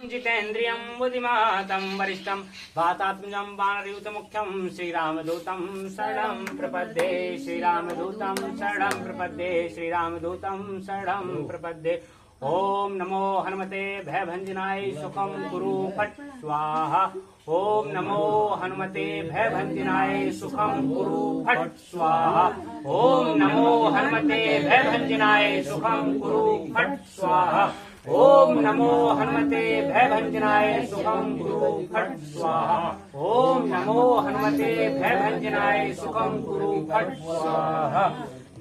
जितेन्द्रियं बुद्धिमतां वरिष्ठं वातात्मजं वानरयूथमुख्यं श्रीरामदूतं शरणं प्रपद्ये श्रीरामदूतं शरणं प्रपद्ये श्रीरामदूतं शरणं प्रपद्ये। ओम नमो हनुमते भयभंजनाय सुखं कुरु फट् स्वाहा। ओम नमो हनुमते भयभंजनाय सुखं कुरु फट् स्वाहा। ओम नमो हनुमते भयभंजनाय सुखं कुरु फट् स्वाहा। ओम नमो हनुमते भयभंजनाय सुखं कुरु फट् स्वाहा। ओम नमो हनुमते भयभंजनाय सुखं कुरु फट् स्वाहा।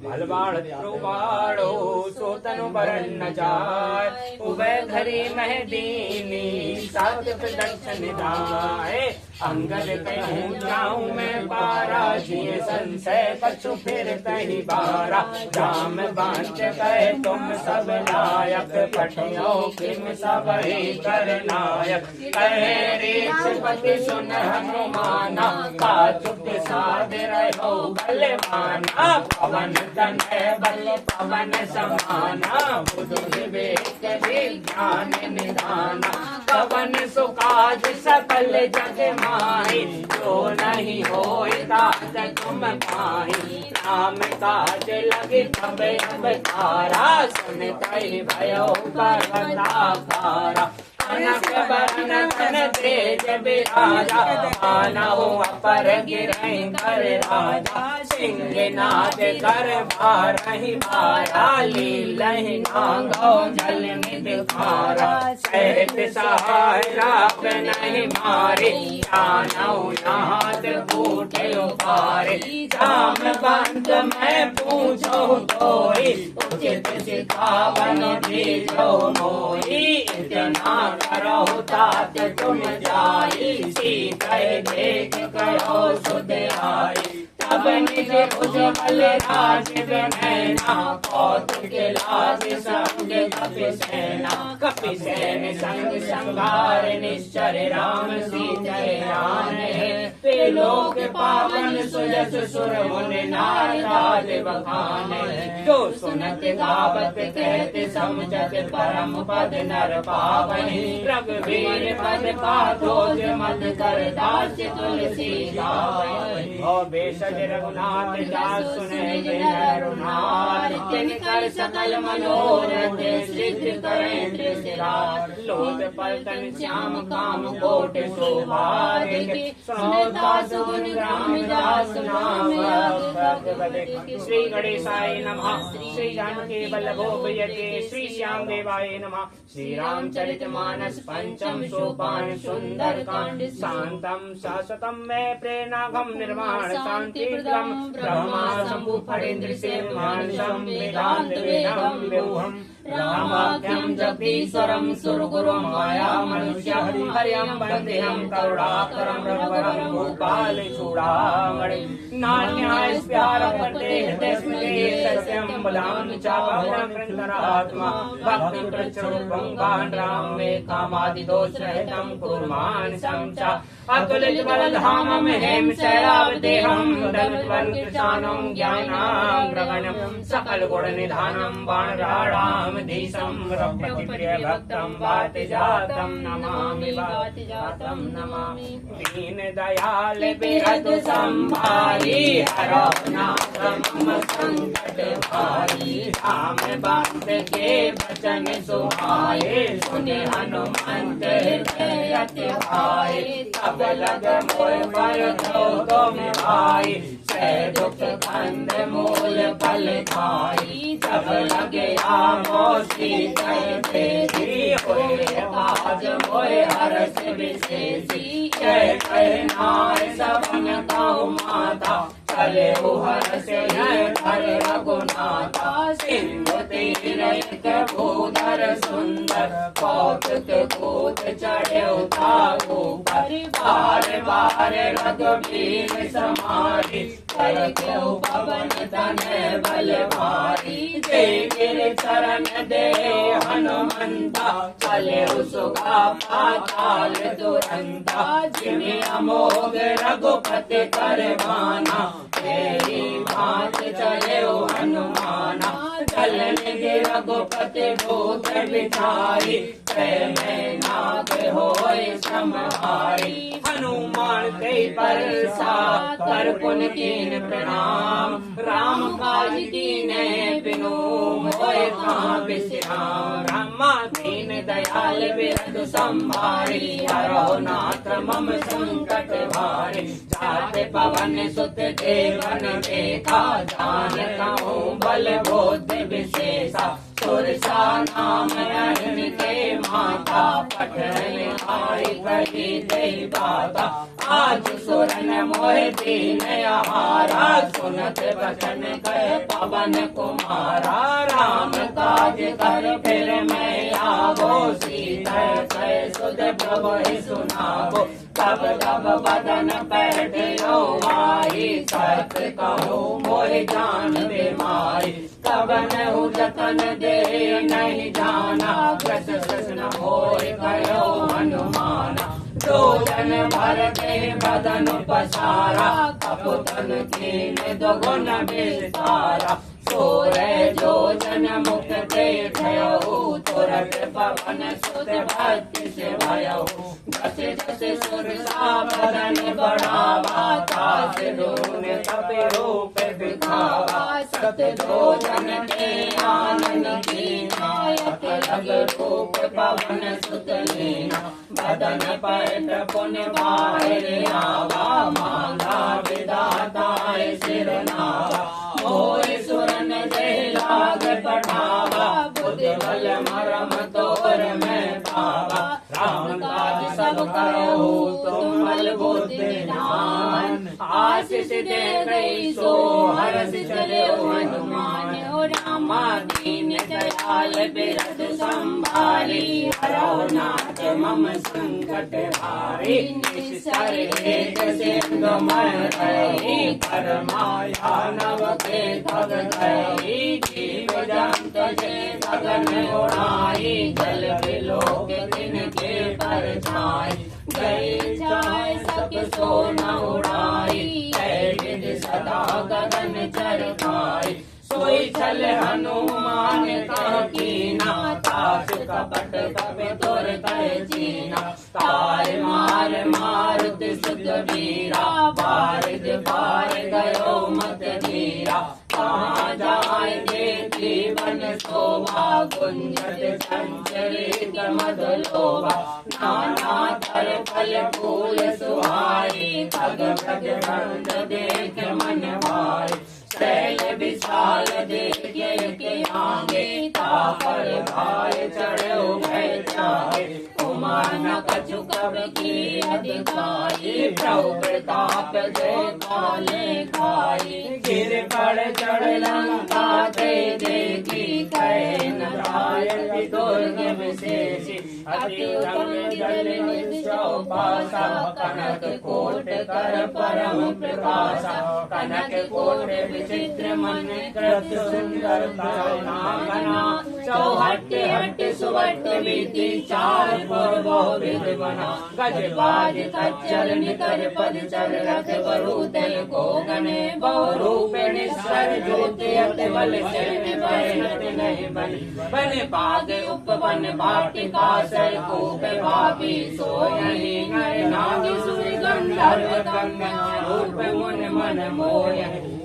बलबाड़ द्रुबाड़ो सोतनु बरन न जाय उभय धरी महदीनी सात प्रदक्षिण दाए। अंगद कहूँ जाऊँ मैं बारा जिये संशय पछु फिर कहीं बारा। जाम बांच कहे तुम सब लायक पठियो किम सब ही कर नायक। कहे रेक्षपति सुन हनुमाना का चुप साध रहो बलवाना। पवन तनय बल पवन समाना बुधु विवेक विज्ञान निधाना। पवन सुकाज सकल जग माहि जो नहीं होय तात तुम पाहि। राम काज लगे तब अब तारा सुनते भयो पर्वताकारा। कनक बरन तन तेज बिराजा मानहु अपर गिरहि कर राजा। सिंहनाद कर बारहि बारा लीलहि नागौ जल निध खारा। सहित सहाय राख नहीं मारे जानौ नाथ कूटे उपारे। जाम बंद मैं पूछो तोई उचित सिखावन दीजो मोई। इतना करो तात तुम जाई सीते देख कहो सुध आई। तब निज उज्ज्वल राज नैना कौतुक लाज संग कपिसेना। कपिसेन संग संगार निश्चर राम सीते आने। वे लोक पावन सुजस सुर मुनि नारद बखाने। जो सुनत गावत कहते समझत परम पद नर पावनि। रघुवीर पद पाथोज मद कर दास तुलसी गावनि। भेषज रघुनाथ दास सुने रघुनाथ। तिन कर सकल मनोरथ सिद्ध करेंद्र सिरार। लोक पलटन श्याम काम कोट शोभा। सुनो दास गुण ग्राम दास नाम भगवते। श्री गणेशाय नमः। श्री जानकी वल्लभो प्रियते। श्री श्याम देवाय नमः। श्री रामचरितमानस पंचम सोपान सुंदर कांड। शांतम शाश्वतम में प्रेरणाघम निर्माण शांति ब्रह्मा शंभु फणीन्द्र से मानसम वेदांत वेदम व्यूहम। रामाख्यम जगदीश्वरम सुरगुरुम माया मनुष्य हरियम वंदेहम करुणाकरम रघुवरम भूपाल चूड़ामणि। नान्याय प्यार पते हृदय स्मृति सत्यम बलाम चापहरम कृतरात्मा। भक्ति प्रचुरम गान राम में कामादि दोष रहितम कुर्मान समचा। अतुलित बलधामम हेम शैलावदेहम दलवन् कृशानम ज्ञानाग्रगण्यम। सकल गुण निधानम बाणराणाम धीशम रघुपति प्रिय भक्तम वाति जातम नमामि वाति जातम नमामि। दीन दयाल बिरध संभारी हरौ नाथ मम संकट भारी। राम बात के वचन सुहाए सुने हनुमंत हृदय अति भाए। तब लग मोय पर तुम भाई सह दुख कंद मूल फल खाई। जब लगे आमो सीते तेरी होए काज मोय हरस विशेषी। जय जय नाय सबन कहु माता चले हर्ष हर रघुनाथा। सिंधु तीर एक भूधर सुंदर कौतुक कूद चढ़े उतारू पर। बार बार रघुवीर समारी कर के पवन तनय बल भारी। जय गिर चरण दे हनुमंता चले सुगा पाताल दुरंता। जिमि अमोघ रघुपति कर भाना तेरी बात चले हनुमाना। चलन के रघुपति भूत बिचारी। जय मैं नाग संहारी। हनुमान ते परसा कर पुन कीन प्रणाम, राम काज कीने बिनु मोय कहाँ बिसराम। ब्रह्मा दीन दयाल बिरधु संभारी, हरो नाथ मम संकट भारी। जाते पवन सुत देवन देखा, जानता हूँ बल बुद्धि विशेषा। सुरसा नाम अहिन के माता, पठन आई कही दे बाता। आज सुरन मोहि दीन आहारा, सुनत वचन कह पवन कुमारा। राम काज कर फिर मैं आवो, सीता कह सुध प्रभु सुनावो। तब तब बदन बैठो माही, सत कहूँ मोहि जान बीमारी। तब नहु जतन दे नहीं जाना, कृष कृष्ण मोहि कहो हनुमाना। दो जन भर दे बदन पसारा, कपुतन कीन दोगुन विस्तारा। सोरे जो जन मुख देखयहु, तुरत पवन सुत भक्ति से भयहु। जस जस सुरसा बदन बढ़ावा, तास दून कपि रूप दिखावा। सत जो जन के आनन कीना, यत लग रूप पवन सुत लीना। बदन पैठ पुन बाहिर आवा, मांगा विधाता सिर नावा। मोहि सुरन दे लाग बढ़ावा, बुद्धि बल मरम तोर में पावा। राम काज सब करो तुम बल बुद्धि ध्यान, आशीष दे गई सो हर्ष चले हनुमान। रामा दीन दयाल बिरधु संभारी, हरो नाथ मम संकट हारी। निस्तर एक सिंधु मय रही, कर माया नव के थग गई। जीव जंत जे गगन उड़ाई, जल बिलोक तिनके पर छाई। गई चाहे सक सो न उड़ाई, विधि सदा गगन चरकाई। सोई चल हनुमान का कीना, तास कपट कपि तुर कर चीना। तार मार मारुति सुत वीरा, बारिद पार गयो मत धीरा। कहाँ जाए देखी वन शोभा, गुंजत चंचलित मधुलोभा। नाना तर फल फूल सुहाई, खग खग खंड देख मन भाई। शैल विशाल देखे के आगे, तापर भाई चढ़ो भय जागे। कुमार न कछु कब की अधिकारी, प्रभु प्रताप जय काले खाई। गिर पड़ चढ़ लंका ते देखी, कहे नारायण दुर्ग विशेषी। अति उत्तम जल निश्चौपासा, कनक कोट कर परम प्रकाशा। कनक कोट विचित्र मन कृत सुंदर बना। चौहट्टे हट्टे सुवट्टे विधि, चार पुर बहु विधि बना। गज बाज खच्चर निकर पद चर, रथ बरूदल को गने। बहु रूप निस्तर ज्योति अति बल, चरण बैठत नहीं बनी। बन पाग उपवन वाटिका, सर कूप भापी सोयहि। नर नाग सुर गंधर्व कन्या, रूप मुन मन मोय।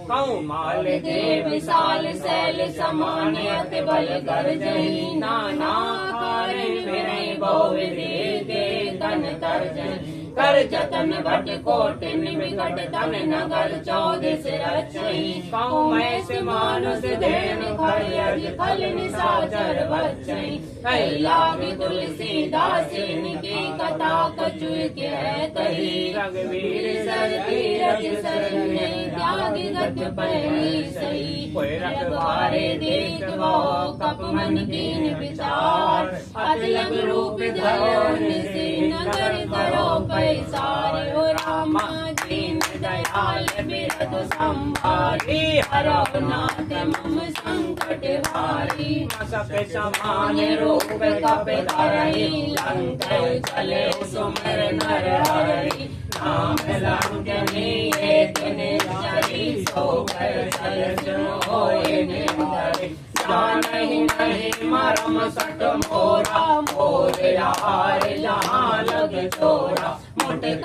कौमाल दे विशाल शैल समान, अति बल गर्जहि। नाना कारय फिरहि बहु विधि, देखन तर्जनि। कर जतन भट कोट निकट, तन नगर चौदिस रचहि। कहूँ मैं से मानुष धैन खल, खल निशाचर बचहि। कही लागी तुलसीदासिन की कथा, कछु के कही। रघुवीर सर तीरथ शरण्य, त्यागी गत पहली सही। रखवारे देखो कप मन कीन विचार, अति लग रूप धरो निसि नगर करो पैसारे। हो रामा दीन दयाल बिरधु संभारी, हरो नाथ मम संकट हारी। मसक समान रूप कपि धरहि, लंक चले सुमिर नर हरि। नाम लंकनी एक निश्चरी, सो कर चल सुनो होय निर्धरि। जानहि नहीं मरम सट मोरा, मोर हार जहाँ लग चोरा।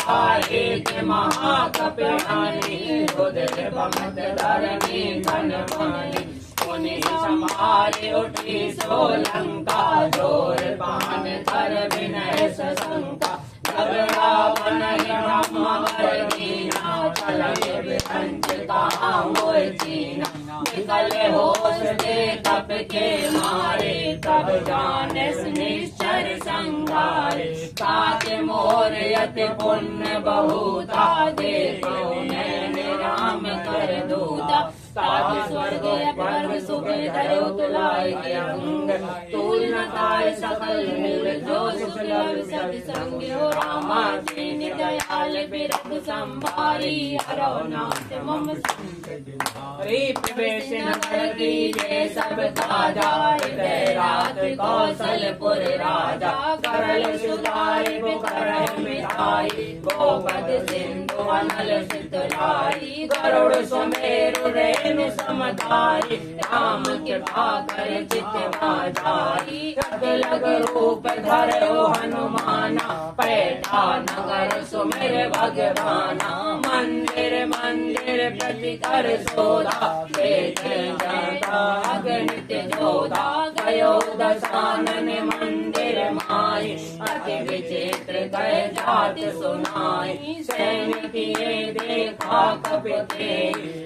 लाए थे महाकपिरानी, रुद्र बमत धरनी धन मानी। पुनि संभारे उठी सोलंका, जोर पान धर विनय सशंका। जब रावण ब्रह्म वर दीना, चलय विरंच कहाँ होय चीना। निकले होश दे तप के मारे, तब जाने निश्चर संगारे। तात मोर यति पुण्य बहुता, देखो नैन राम कर दूता। तात स्वर्ग पर सुख धरो तुलाय अंग, तूल न काय सकल मूल जो सुख लव सत संग। हो रामा दीन दयाल बिरख संभारी, हरो नाथ मम हरि प्रवेश नगर कीजे सब ताजा। हृदय रात कौशलपुर राजा, करल सुधारि करह मिठाई। गोपद सिंधु अनल सितलाई, गरुड़ सुमेरु रेणु समधारी। राम कृपा कर चित बाजारी, रग लग रूप धरो हनुमाना। पैठा नगर सुमिर भगवाना, मंदिर मंदिर प्रति कर सोधा। देख जाता अगणित जोधा, गयो दशानन मंदिर माई। अति विचित्र कह जात सुनाई, सैनिक ये देखा कपिते।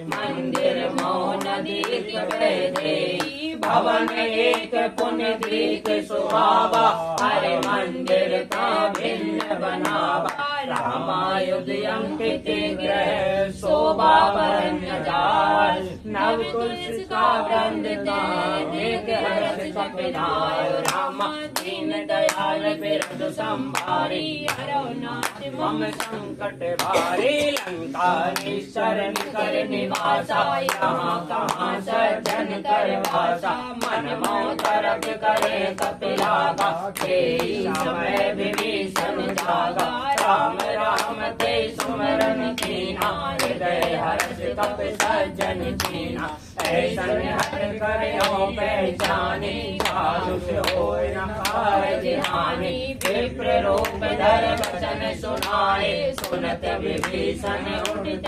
मंदिर मौन दीक वैदेही, भवन एक पुण्य दीक सुहावा। हरे मंदिर का भिन्न बनावा, रामायुध अंकित ग्रह शोभा वरण्य जाल। नव तुलसी का वृंद देख हर्ष कपिनाय। रामा दीन दयाल बिरख संभारी, हरो नाथ मम संकट भारी। लंका निश्चर कर निवासा, यहाँ कहाँ सज्जन कर वासा। मन मोह तरक करे कपिलागा, तेई समय विभीषण जागा। राम राम ते सुमरन कीना, हृदय हर्ष कप सज्जन कीना। ऐसन हर करे हो पहचानी, साधु से होय न कारज हानि। विप्र रूप धर वचन सुनाए, सुनत विभीषण उठ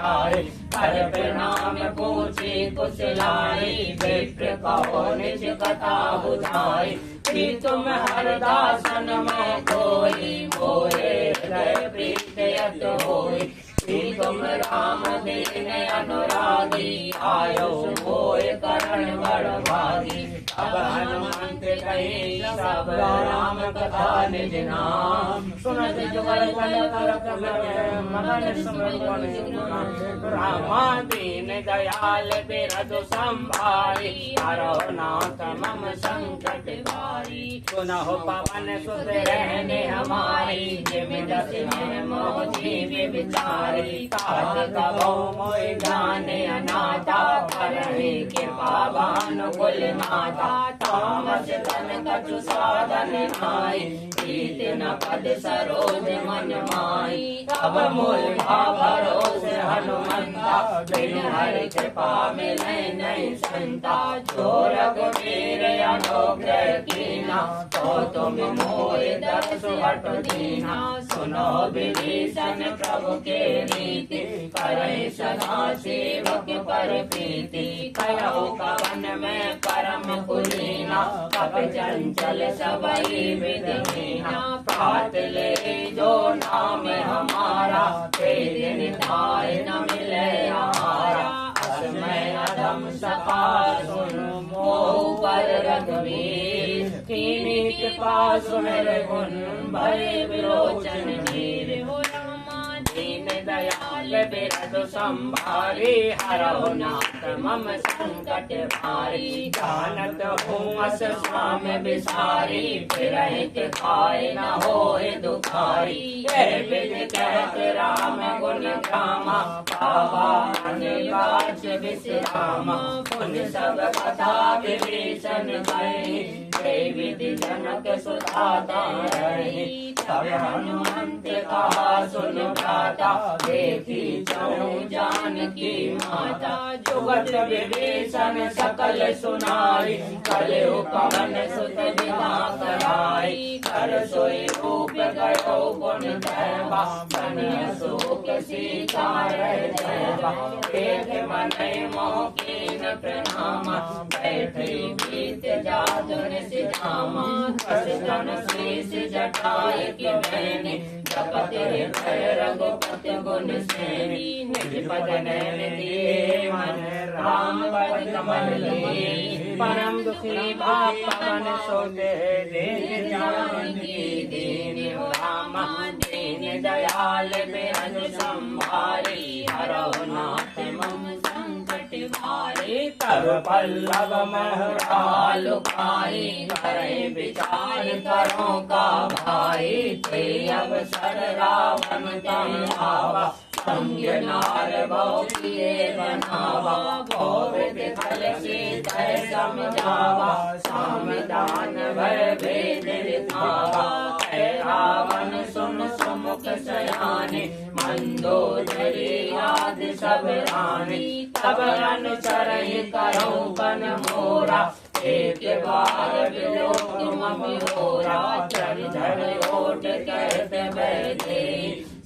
आए। कर प्रणाम पूछी कुशलाई, विप्र कहो निज कथा बुझाई। कि तुम हरदासन में कोई, मोरे हृदय प्रीत यत होई। कि तुम राम दीन अनुरागी, आयो मोय करण बड़ भागी। अब हनुमंत कही सब राम कथा निज नाम, सुनत जुगल मगन सुमन। रामा दीन दयाल बिरधु संभारी, हरो नाथ मम संकट भारी। सुनहो पवन सुत रहने हमारी, जिमि दस में मोह जीव विचारी। तात कबो मोय जाने अनाथा, करहि कृपा भानुकुल माता। तामस तन कछु साधन नाई, प्रीत न पद सरोज मन माई। अब मूर्खा भरोसे हनुमंता, बिन हरि कृपा मिलै नहीं संता। जो रघुवीर अनुग्रह कीना, तो तुम मोहि दरसु हठ दीना। सुनो विभीषण प्रभु के रीति, करहि सदा सेवक पर प्रीति। कहो कवन में परम कुलीना, कपि चंचल सबई विधिहीना। पात ले जो नाम हमारा, ते दिन ताय न मिले आहारा। असमय अधम सपा सुन मोह पर रघुवीर। कीनी कृपा सुमिर गुण भय विलोचन वीर। हो रामा दीन दयाल बिरधु संभारी, हरो नाथ मम संकट भारी। जानत हूँ अस स्वामी विसारी, फिरहित खाए न होए दुखारी। यह विधि कहत राम गुण गामा, पावा अनिवार्य विश्रामा। पुन सब कथा विभीषण गए, जय विधि जनक सुधाता रही। तब हनुमंत कहा सुन भ्राता, देखी चहु जानकी माता। जुगत विभीषण सकल सुनाई, कलहु पवन सुत विदा कराई। कर सोई रूप गयो करो गुण दैवा बनिया सुख सीता रह जैवा देख बने मोकीन प्रणामा बैठे बीत जादुन सिधामा कस जन शीश जटाए की मैंने जपति हृदय रघुपति गुण सेनी निज पद नैन दिए मन राम पद कमल लिए परम दुखी भाव पवन सोते देख जानकी दीन रामा दीन दयाल बेअन संभारी हरो नाथ मम संकट भारी तब पल्लव महराल खाई करे विचार करो का भाई ते अवसर रावण तमावा संग नार बहु किए बनावा भोविद खल सीता समझावा सामदान भय भेद दिखावा रावण सुन सुमुख सयाने मंदोदरी आदि सब रानी तब अनुचर करो बन मोरा एक बार विलोक मम होरा चर झर ओट कहते बैठे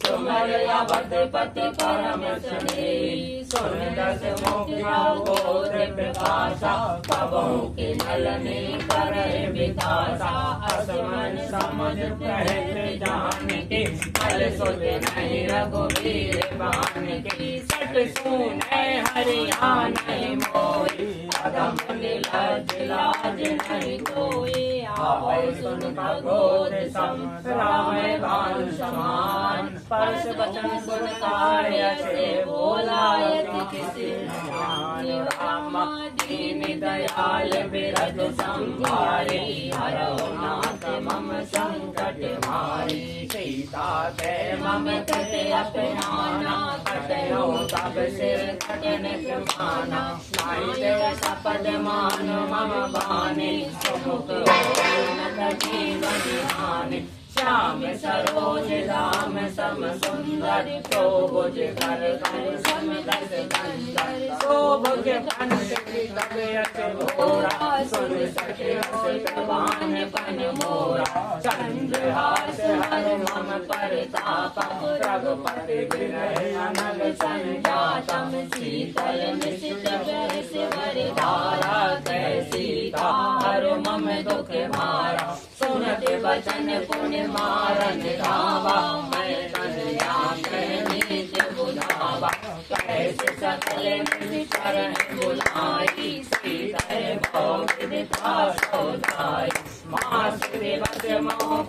सुमर अवध पति परम स्नेही सुन दस मुखिया बोध प्रकाशा पवों की नलनी करे विकासा असमन समझ कहते जान के कल सोच नहीं रघुवीर बान के सट सुने हरियाणा मोई कदम नीलज लाज नहीं कोई आओ सुन प्रबोध सम राम भानु समान परस वचन सुन कार्य से बोला यदि किसी ज्ञान रामा दीन दयाल बिरध संभारे हरो नाथ मम संकट मारे सीता के मम कटे अपनाना कटयो तब सिर कटन माना नाई दे सपद मान मम बाने सुमुख जीवन हानि श्याम सरोज राम सम सुंदर शोभुज कर समदस कंदर शोभुज कंस तबयत घोरा सुन सके सुतवान पन मोरा चंद्रहास हर मम परताप रघुपति विरह अनल संजातम शीतल निशित बरस वरधारा कै सीता हर मम दुख मारा सुनत वचन पुण्य मारन धावा मैं तनया नीच बुलावा कैसे सकल शरण बुलाई सीता भौविदता सोधाई मास दिवस मोह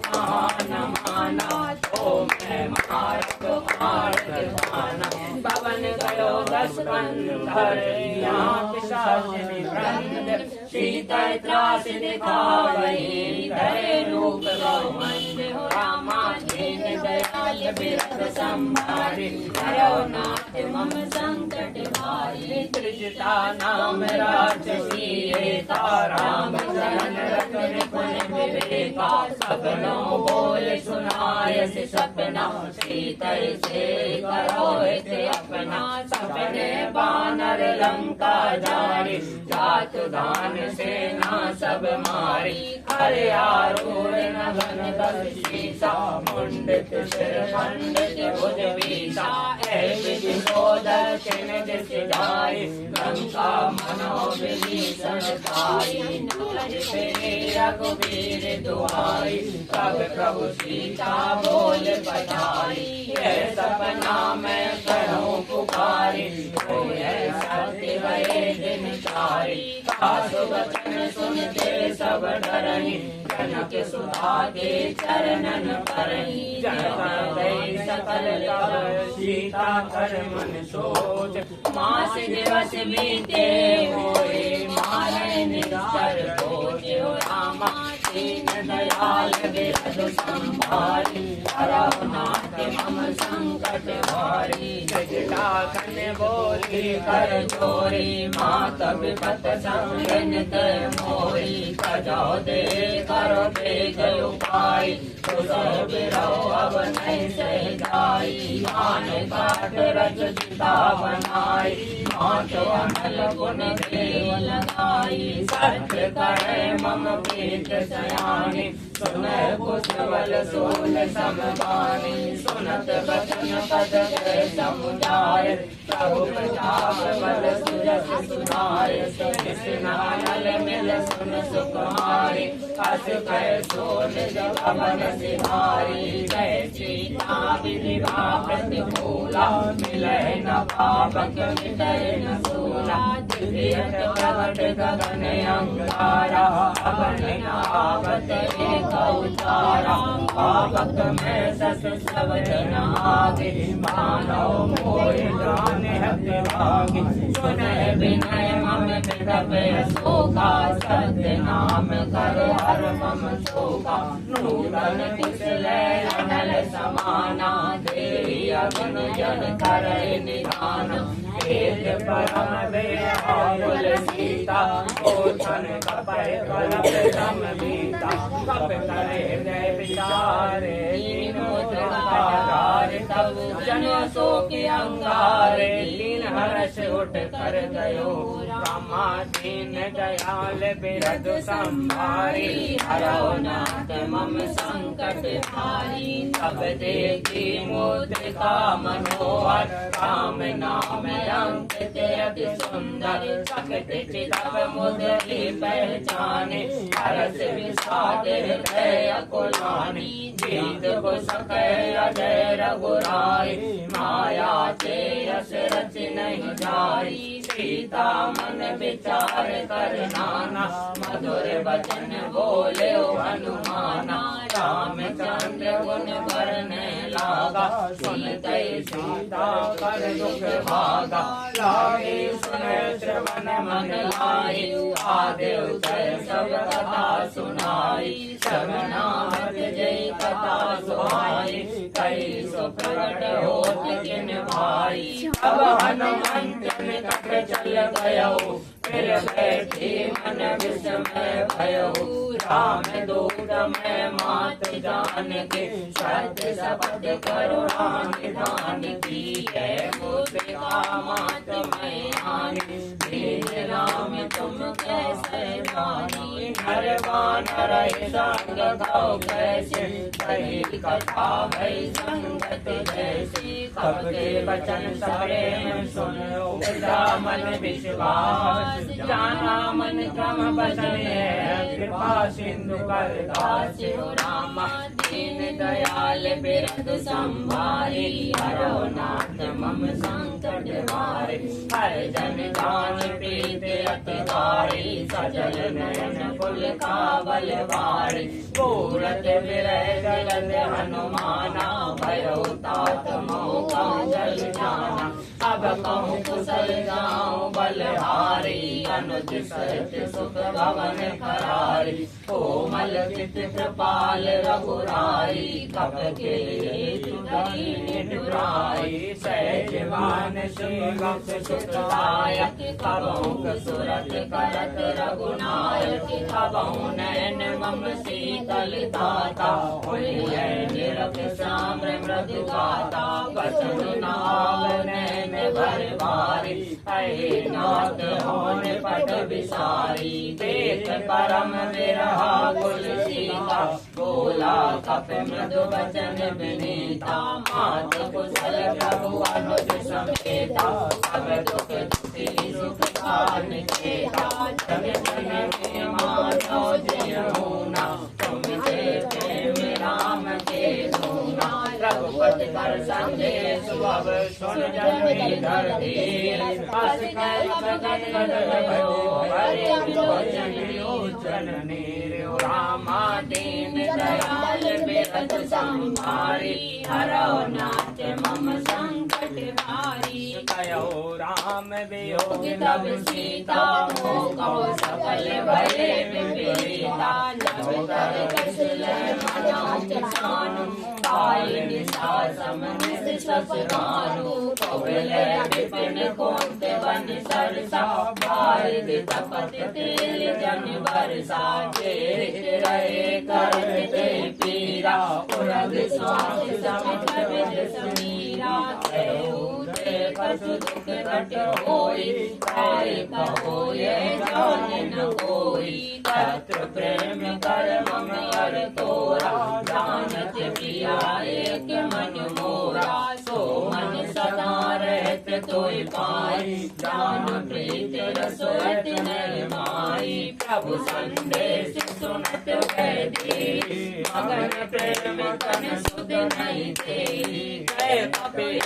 न माना तो मैं मारक मारक माना पवन गयो दस कंधर यहाँ पिशाचिनी वृंद सीता त्रास दिखावई धरे रूप गौ मंद रामा दीन दयाल बिरध संभारी हरो नाथ मम संकट भारी त्रिजटा नाम राजसी एका राम चरण रतन पुन विवेका सपनों बोल सुनायस सपना सीता से करो अपना सपने बानर लंका जारी जात दान सेना सब मारी हरे आरूढ़ नगन दस शीशा मुंडित सिर खंडित भुज बीसा ऐसी सोदर चिन दिस जाई लंका मनोविभीषण ताई रघुवीर दुआई तब प्रभु सीता बोल बताई यह सपना मैं करूं पुकारी सत्य गए दिन चारी कासु वचन सुनते सब डरहि जनक सुधा के चरणन परहि जय सकल तब सीता कर मन सोच मास दिवस बीते होए मारे निस्तर खोज रामा दीन दयाल बिरध संभारी हरो नाथ मम संकट भारी सजला कन बोली कर जोरी मात विपत संगनित मोरी कजो दे करो दे गयो पाई तो सब रहो अब नहीं सहजाई मान काट रज सीता बनाई मातो अनल गुण दे लगाई सत्य करे मम प्रीत सयानी सुनय कुशल सोल समगानी सुनत बचन पद समुदाय प्रभु प्रताप बल सुजस सुधाय स्नानल मिल सुन सुकुमारी अस कह सोल जवन सिधारी जय सीता विधिवा प्रतिकूला मिलय न पावक मिटय न सूला दिव्यत प्रगट गगन अंगारा अवन आवत एक उचारा पावक में सस सब जन आगे मानव मोह जाने हत्य भागी सुनय विनय मम विदपय शोका सत्य नाम कर हर मम शोका नूतन कुशलय अनल समाना देवी अगन जन करय निधान वेद परम व्याकुल सीता ओछन कपय कलप सम बीता कप करे हृदय विचारे तब जन शोक अंगारे लीन हर्ष उठ कर गयो ब्रह्मा दीन दयाल बिरद संभारी हरो नाथ मम संकट हारी तब देखी मुद्रिका मनोहर राम नाम अंकित अति सुंदर सकट चितव मुद्री पहचाने हरस विषाद हृदय अकुलानी जीत को सकै अजय रघुराई माया ते यश रच नहीं जाई सीता मन विचार कर नाना मधुर वचन बोले हनुमाना रामचंद्र गुण बरने लागा सुनते सीता कर दुख भागा लागे सुने श्रवण मन लाई आदेव तय सब कथा सुनाई श्रवणामत जय कथा सुहाई कई सो प्रकट होत जिन भाई अब हनुमंत निकट चल गयो फिर बैठी मन विस्मय भयो राम दूत में मात जान के सत्य शपथ करुणा निधान की है मुद्रिका मात मैं आनी दीन राम तुम कैसे जानी हर वानर संग गाओ कैसे कही कथा भई संगत जैसी कब के वचन सबरे सुनो मन विश्वास जाना मन क्रम बचन है कृपा सिंधु कर दास रामा दीन दयाल बिरद संभारी हरो नाथ मम संकट हारे हर जन जान प्रीत अति गारी सजल नयन कुल काबल वारी पूरत विरह जलद हनुमाना भयो तात मोका जल जाना अब कहूँ कुशल गाँव बलहारी अनुज सत्य सुख भवन करारी कोमल चित कृपाल रघुराई कब के निठुराई सहजवान श्रीवत्स सुखदायक कबहुँ सुरत करत रघुनायक कबहुँ नैन मम शीतल दाता निरख श्याम मृदु गाता बसन नाव नैन भर बारी अहे नाथ होन पट विसारी देख परम विरहा कुल सीता बोला कप मृदु वचन विनीता मात कुशल प्रभु अनुज समेता सब दुख दुखी सुख सान चेता जन जन में माधव जय होना तुम से प्रेम राम के धूना रघुपति कर संदेश अब सुन जन धर धीर अस कर प्रगट कर भयो हरे विलोचन लोचन नीर रामा दीन दयाल बिरद संभारी हरो नाथ मम संकट भारी कहो राम वियोग तब सीता मोह सकल भये विपरीता जब कर कसल मनाच सानु काल निशा समन ससुरानु कोवले विपिन कोंत वन सरसा भार तपत तेल जन बरसा जेठ रहे करते पीरा उरग स्वास समित विद समीरा कछु दुख घट होई, काय कहो ये जाने न कोई। तत्र प्रेम कर मम अर तोरा, जानत पिया एक मन मोरा। सो मन सदा रहत तोय पाई, जान प्रीत रसोत नर माई। प्रभु संदेश सुनत वैदेही, मगन प्रेम तन सुध नहीं तेरी। जय कपिल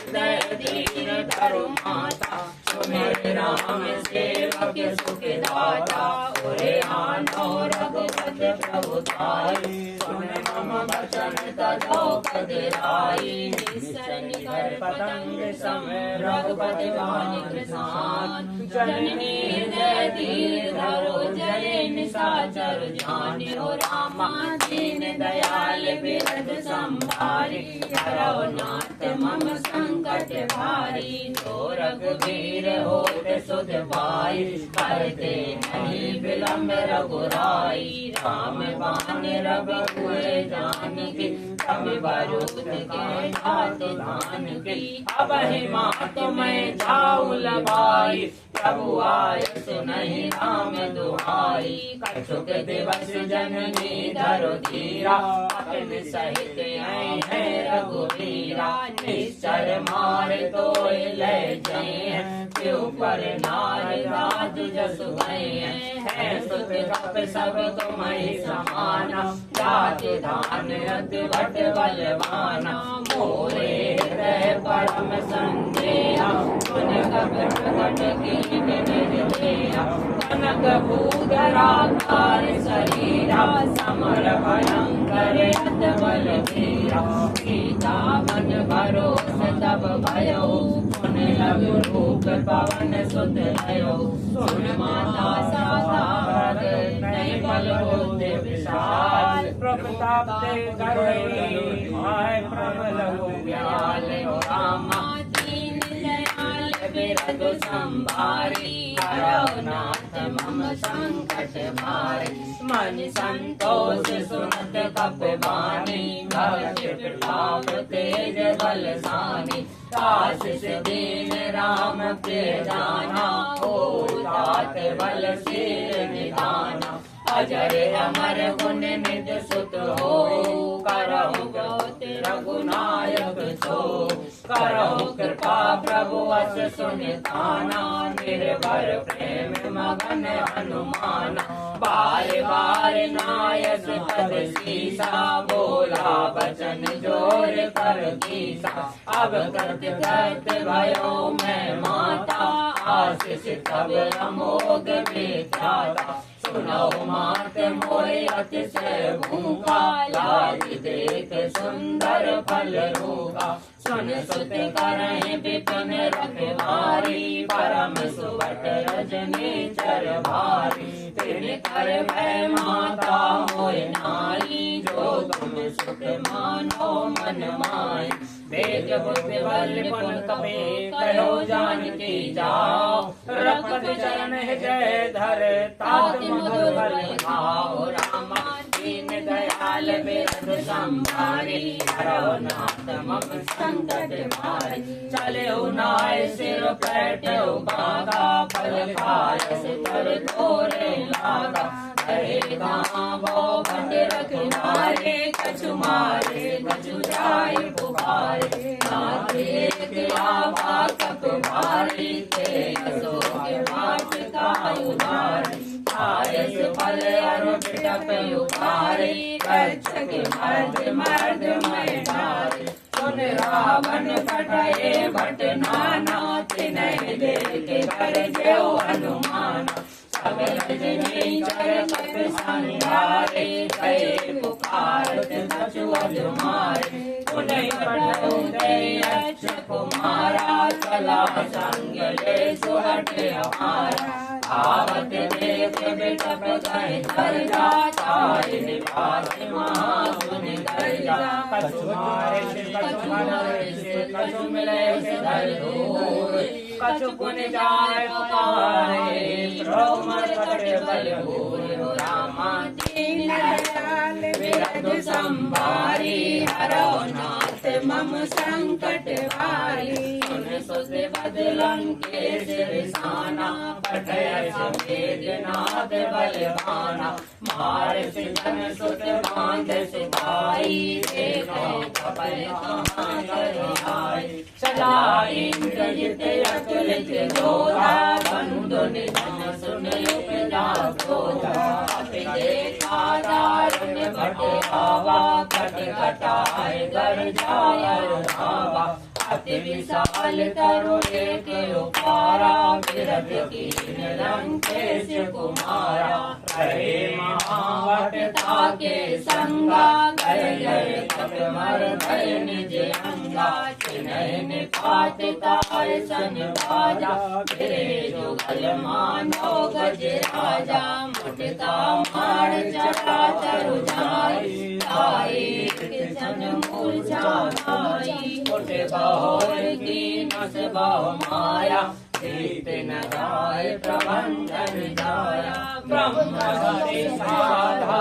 दीन धरु माता, सुमिर राम सेवक सुख दाता। उरे आनो रघुपत प्रभु ताई, सुन मम वचन तजो पद राई। निस्सर निकर पतंग सम रघुपति वाणी कृसान, जननी हृदय धीर धरो जय निशाचर जानियो। रामा दीन दयाल बिरध संभारी, हरौ नाथ मम संकट भारी। जो रघुवीर होत सुध पाई, करते नहीं विलम्ब रघुराई। राम बाण रघुकुल जानकी, तब बरूद के हाथ धान की। अब मात मैं जाऊं लबाई, प्रभु आय सुनहि राम दुहाई। कछुक दिवस जननी धरो धीरा, अपने सहित है रघुवीरा। निश्चर मार तो ले जय, क्यों पर नार राज जसु गए। है सुत कप सब तुम्हें समाना, जाति धान अति भट बलवाना। मोरे हृदय परम संदेहा, सुन कपट घट की निर्देहा। कनक भूधराकार शरीरा, समर भयंकर अत बल धीरा। सीता मन भरोस तब भयो, सुन लघु रूप पवन सुत भयो। सुन माता सागर नहीं बल होते विशाल, प्रताप ते करई आय प्रबल हो व्याल। रामा दीन दयाल बिरध संभारी, हरौ नाथ मम संकट भारी। मन संतोष सुनत कपवानी, भक्ति प्रताप तेज बल सानी। आशीष दीन राम प्रिय जाना, हो तात बल सिर निधाना। अजर अमर गुण निज सुत हो, करहु बहुत रघुनायक छो। करहु कृपा प्रभु अस सुनिताना, निर्भर प्रेम मगन हनुमाना। बार बार नायक पद सीसा, बोला वचन जोर कर दीसा। अब कृत कृत भयो मैं माता, आशीष तब अमोघ विख्याता। सुनो मात मोय अतिशय भूखा, लाज देख सुंदर फल रूखा। सुन सुत करहि विपिन रखवारी, परम सुबट रजनी चर भारी। तिन कर भय माता मोय नाई, जो तुम सुख मानो मन माई। वेद बुद्धि बल पुन कपे, कहो जानकी जाओ। रपत चरण हृदय धर, तात मधुर बल भाओ। रामा दीन दयाल बिरध संभारी, हरौ नाथ मम संकट भारी। चले नाय सिर पैठो बागा, फल खायस तर तोरे लागा। हरे गावो भट रखवारे, कछु मारे कछु जाय पुकारे। नाथे के आवा कप भारी, ते अशोक वाट का उधारी। आयस फल अरु बिटप उपारे, रक्षक मर्द मर्द मैं डारे। सुन रावण कटाए भट नाना, तिन्ह देख कर जेऊ हनुमाना। सब रजनी चर कप संहारे, गए पुकारत कछु अधुमारे। पुनः पठौ दय अक्ष कुमारा, चला संग ले सुहट हमारा। आवत देख बिटप गए दर्जा, ताहि निवास महासुन दर्जा। कछु मारे कछु मरे से, कछु मिले से धर दूर। कछु पुन जाय पुकारे, प्रभु मरकट बल भूर। रामा दीन दयाल बिरध संभारी, हरौ नाथ मम संकट वारी सुन सुध बदलं के सिरसाना पठय समेत नाथ बलवाना मार सिंधन सुत बांध सिपाही देखो कपल कहाँ कर आई चला इंद्रजित अतुलित जोधा बंधु निधन सुन उपजा क्रोधा अपि देखा दारुण बटे आवा कट कटाए घर जाय धावा अति विशाल तरु एक उपारा विरत कीन लंकेश कुमारा रहे महावट ताके संगा गय गय तप मर भय निज अंगा चिन्ह निपात ताय सन बाजा फिरे जुगल मानो गज राजा मुटका मार चढ़ा तरु जाई आई किसन मूर्छा आई उठे बाहोर की नस बाह माया जीत न जाय प्रबंधन जाया ब्रह्म हरि साधा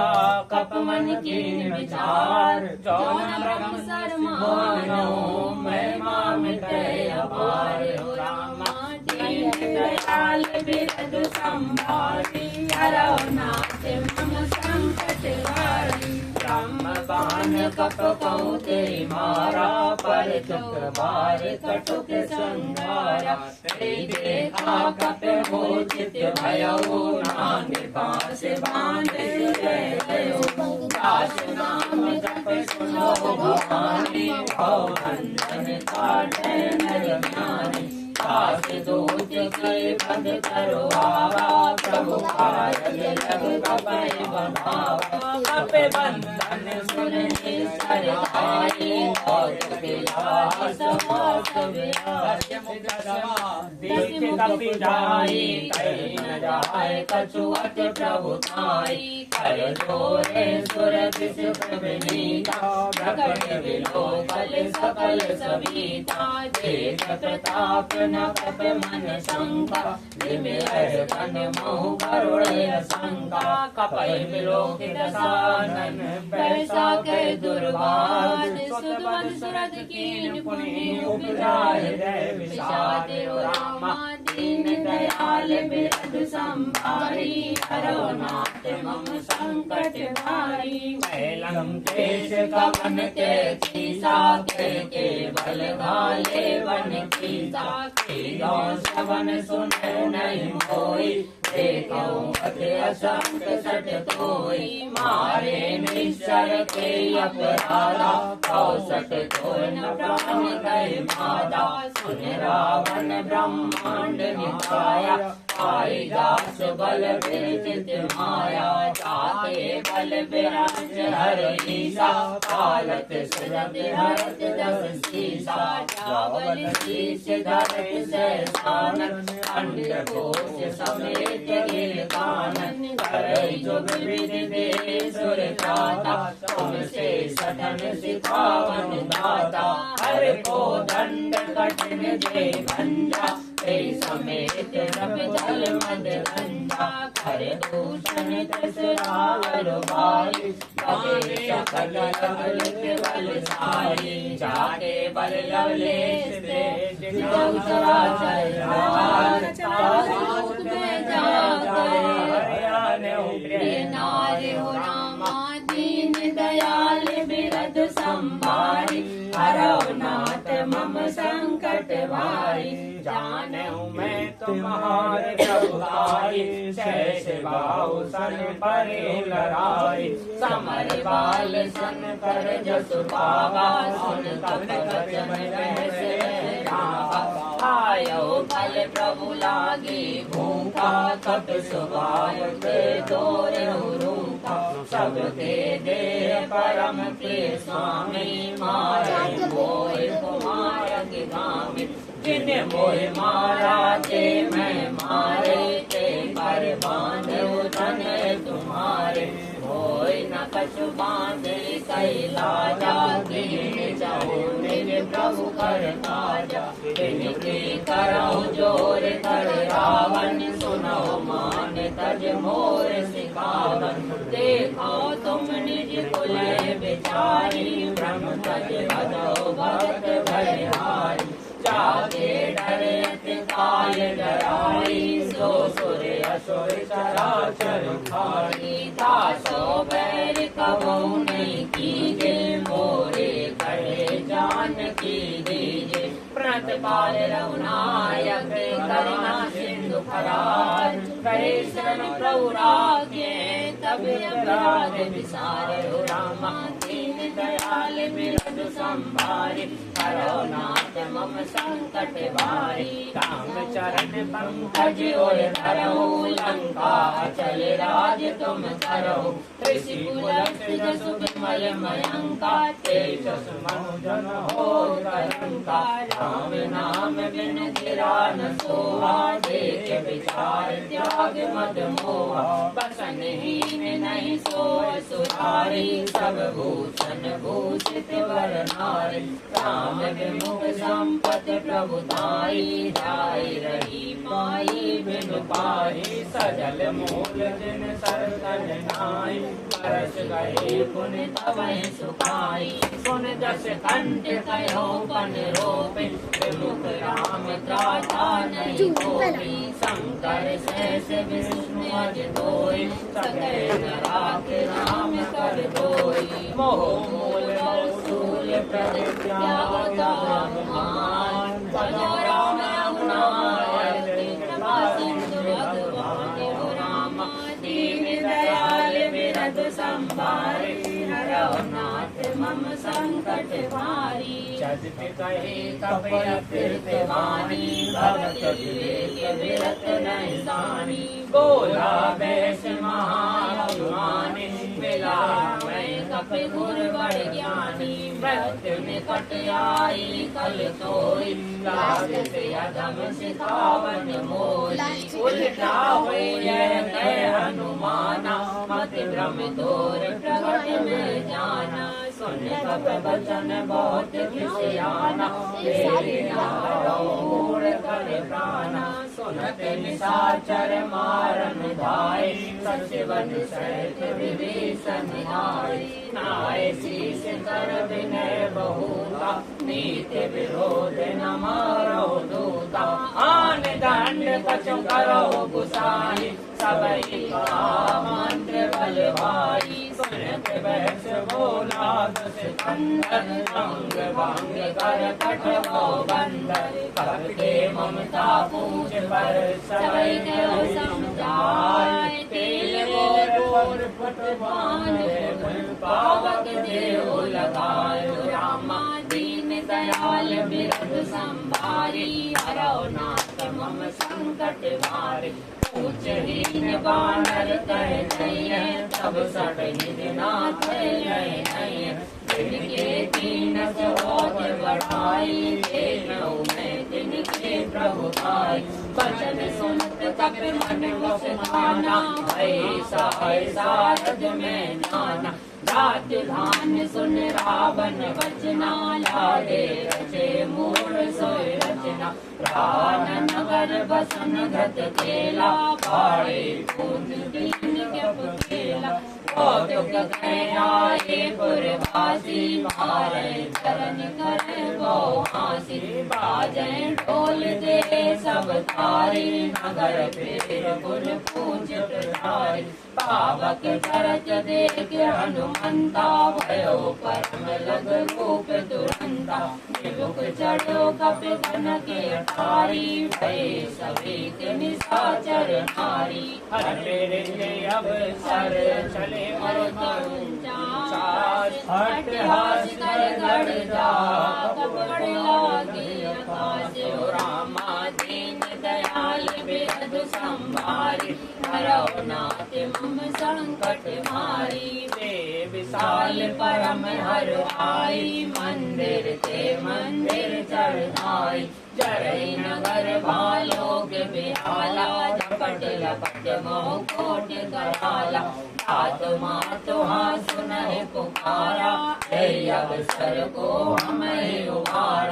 कप मन की विचार जौन ब्रह्म सर मानो मैं मामित अपार रामा दीन दयाल बिरद संभारी हरौ नाथ मम संकट वारी ब्रह्म बाण कप कहूँ तेरी मारा पर चुक बार कटुक संहारा देखा कप मोचित भयो नान पास बांध दास नाम जप सुनो भवानी भवबंधन काटे नर ज्ञानी दास दूत के पद करो आवा प्रभु कारज लग कपय बंधावा कप बंधन सुन निसर आई कौतुक विलास मोक्ष विलास देख कपि जाई कहीं न जाय कछु अत प्रभु ताई कर जोरे सुर दिस प्रभनीता प्रकट विलोकल सकल सविता देख प्रताप न कप मन शंका निमिर कन मोह करुण शंका कपय विलोकित सानन पैसा के दुर्वाद सुदवन सुरत कीन पुनि उपजाय रे विषाद रामा दीन दयाल बिरद संभारी हरौ नाथ मम संकट भारी मैलम केश कवन के खीसा के बल घाले वन कीसा जो सवन सुन नहीं होई देखो अति असंत सट कोई मारे निश्चर के अपराधा कौसट तो न प्राण गए मादा सुन रावण ब्रह्मांड निकाया आई दास बल विरचित माया जाते बल विराज हर ईसा पालत सुरत हरत दस सीसा जावल शीश धरत सहसानन अंड कोश समेत गिर कानन करई जुग विधि दे सुर दाता तुमसे सठन सिखावन दाता हर को दंड कठिन दे भंजा समेत रप जल मद गंजा कर दूषण तसरावर बाई बले सकल ललित बल सारी जाके बल लवलेश दे जो चराचर हार तारूत में जाकर नारे हो रामा दीन दयाल बिरद संभारी हरौ नाथ मम संकट भारी जानहु मैं तुम्हारे प्रभुताई जैसे बाहु सन परे लड़ाई समर बाल सन कर जसु पावा सुन कप वचन वैसे आयो बल प्रभु लागे भूखा कप स्वभाव के तोरे रूखा सब ते दे परम के स्वामी मारे मोय कुमार के गामी जिन मोह मारा ते मैं मारे ते पर बांधे तन तुम्हारे होय न कछु बांधे कैला जाके जाओ निज प्रभु कर काजा तिनके करहु जोर कर रावण सुनो मान तज मोर सिखावन देखो तुम निज कुल बिचारी ब्रह्म तज भजो भगत भयहारी जागे डरे काल डराई सो सुर असुर चराचर खाई दासो बैर कबो नहीं कीजे मोरे करे जान की दीजे प्रतिपाल रघुनायक करुणा सिंधु फरार करे शरण प्रभु रागे तब अपराध विसार रामा दीन दयाल बिरधु संभारी हरो नाथ मम संकट भारी राम चरण पंकज और धरो लंका चल राज तुम करो ऋषि कुल जसु विमल मयंका तेजस मनुजन हो करंका राम नाम बिन गिरा न सोहा देख विचार त्याग मद मोहा बसन हीन नहीं सोय सुधारी सब भूषण भूषित वर नारी राम विमुख संपत प्रभुताई जाई रही माई बिन पाई सजल मूल जिन सरल नाई बरस गए पुन तवै सुखाई सुन दस कंठ कहो पन रोपे विमुख राम त्राता नहीं कोई शंकर शेष विष्णु अज दोई सकल राख राम कर दोई मोह मूल मौसूल प्रतिज्ञा मान भजो राम रघुनायक कृपा सिंधु भगवान हो रामा दीन दयाल बिरधु संभारी हरो नाथ मम संकट भारी जगत कहे कपय तीर्थ वाणी भगत विवेक विरत नहीं सानी बोला बैस महाअभिमानी मिला मैं कपि गुर बड़ ज्ञानी मृत्यु निकट आई कल सोई लाग से अधम सिखावन मोई उल्टा हुई है हनुमाना मत भ्रम तोर प्रगट में जाना सुन कप वचन बहुत खिसियाना तेरे नारो मूढ़ कर प्राणा सुनते निशाचर मारन धाय सचिवन सहित विभीषण आए नाय शीस कर विनय बहुता नीति विरोध न मारो दूता आन दंड कछु करो गुसाई सबई का मंत्र बल भाई सुनत बैस बोला दस कंदन अंग भंग कर कठो बंदर करके ममता पूछ पर सबई देव समझाए तेल गोर फुटवान पावक देव लगाए रामा दीन दयाल बिरधु संभारी हरो नाथ मम संकट भारी उच्च हीन बानर कह नहीं तब सट निधनाथ नहीं जिनके दीन बहुत बढ़ाई में जिनके प्रभु आई बचन सुनत कप मन वस खाना ऐसा ऐसा रज में नाना जात धान सुन रावण वचना लागे रचे मूल सोय रचना प्राण नगर बसन घट केला पाड़े पूज दीन के पुकेला कौतुक आए पुरवासी मारे चरण करे गो हासी बाजे ढोल दे सब तारी नगर पेर कुल पूज प्रचारी पावक चरच देख हनुमंता भयो परम लग रूप तुरंता निमुख चढ़ो कपि घन के अटारी भय सभी के निशाचर नारी हर मेरे अब सर चले हट हास कर गड़ जा कपड़ लागे आकाश रामा दीन दयाल बिरधु संभारी हरो नाथ मम संकट मारी दे विशाल परम हर आई मंदिर ते मंदिर चढ़ाई जरई नगर भालोग बिहाला झपट लपट मोह कोट कराला आत्मा तुहा सुनहि पुकारा हे अवसर को हमें उबारा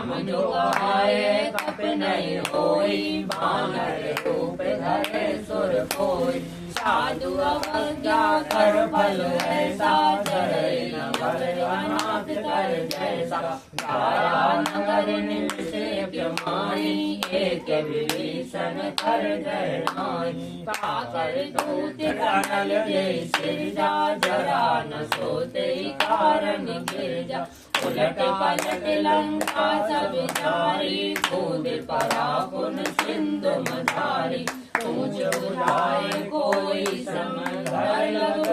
राम जो आए कप नहीं होई, बानर रूप धरे सुर कोई, साधु अवज्ञा कर फल ऐसा, चढ़ई न बल अनाथ कर जैसा, गाया नगर निषेव्य माई, एक विभीषण कर जय नाई, पाकर दूत कनल जय सिरजा, जरा न सोते कारण गिरजा, उलट पलट लंका सब जारी, कूद परा पुन सिंधु मझारी, पूछ बुलाए कोई समझ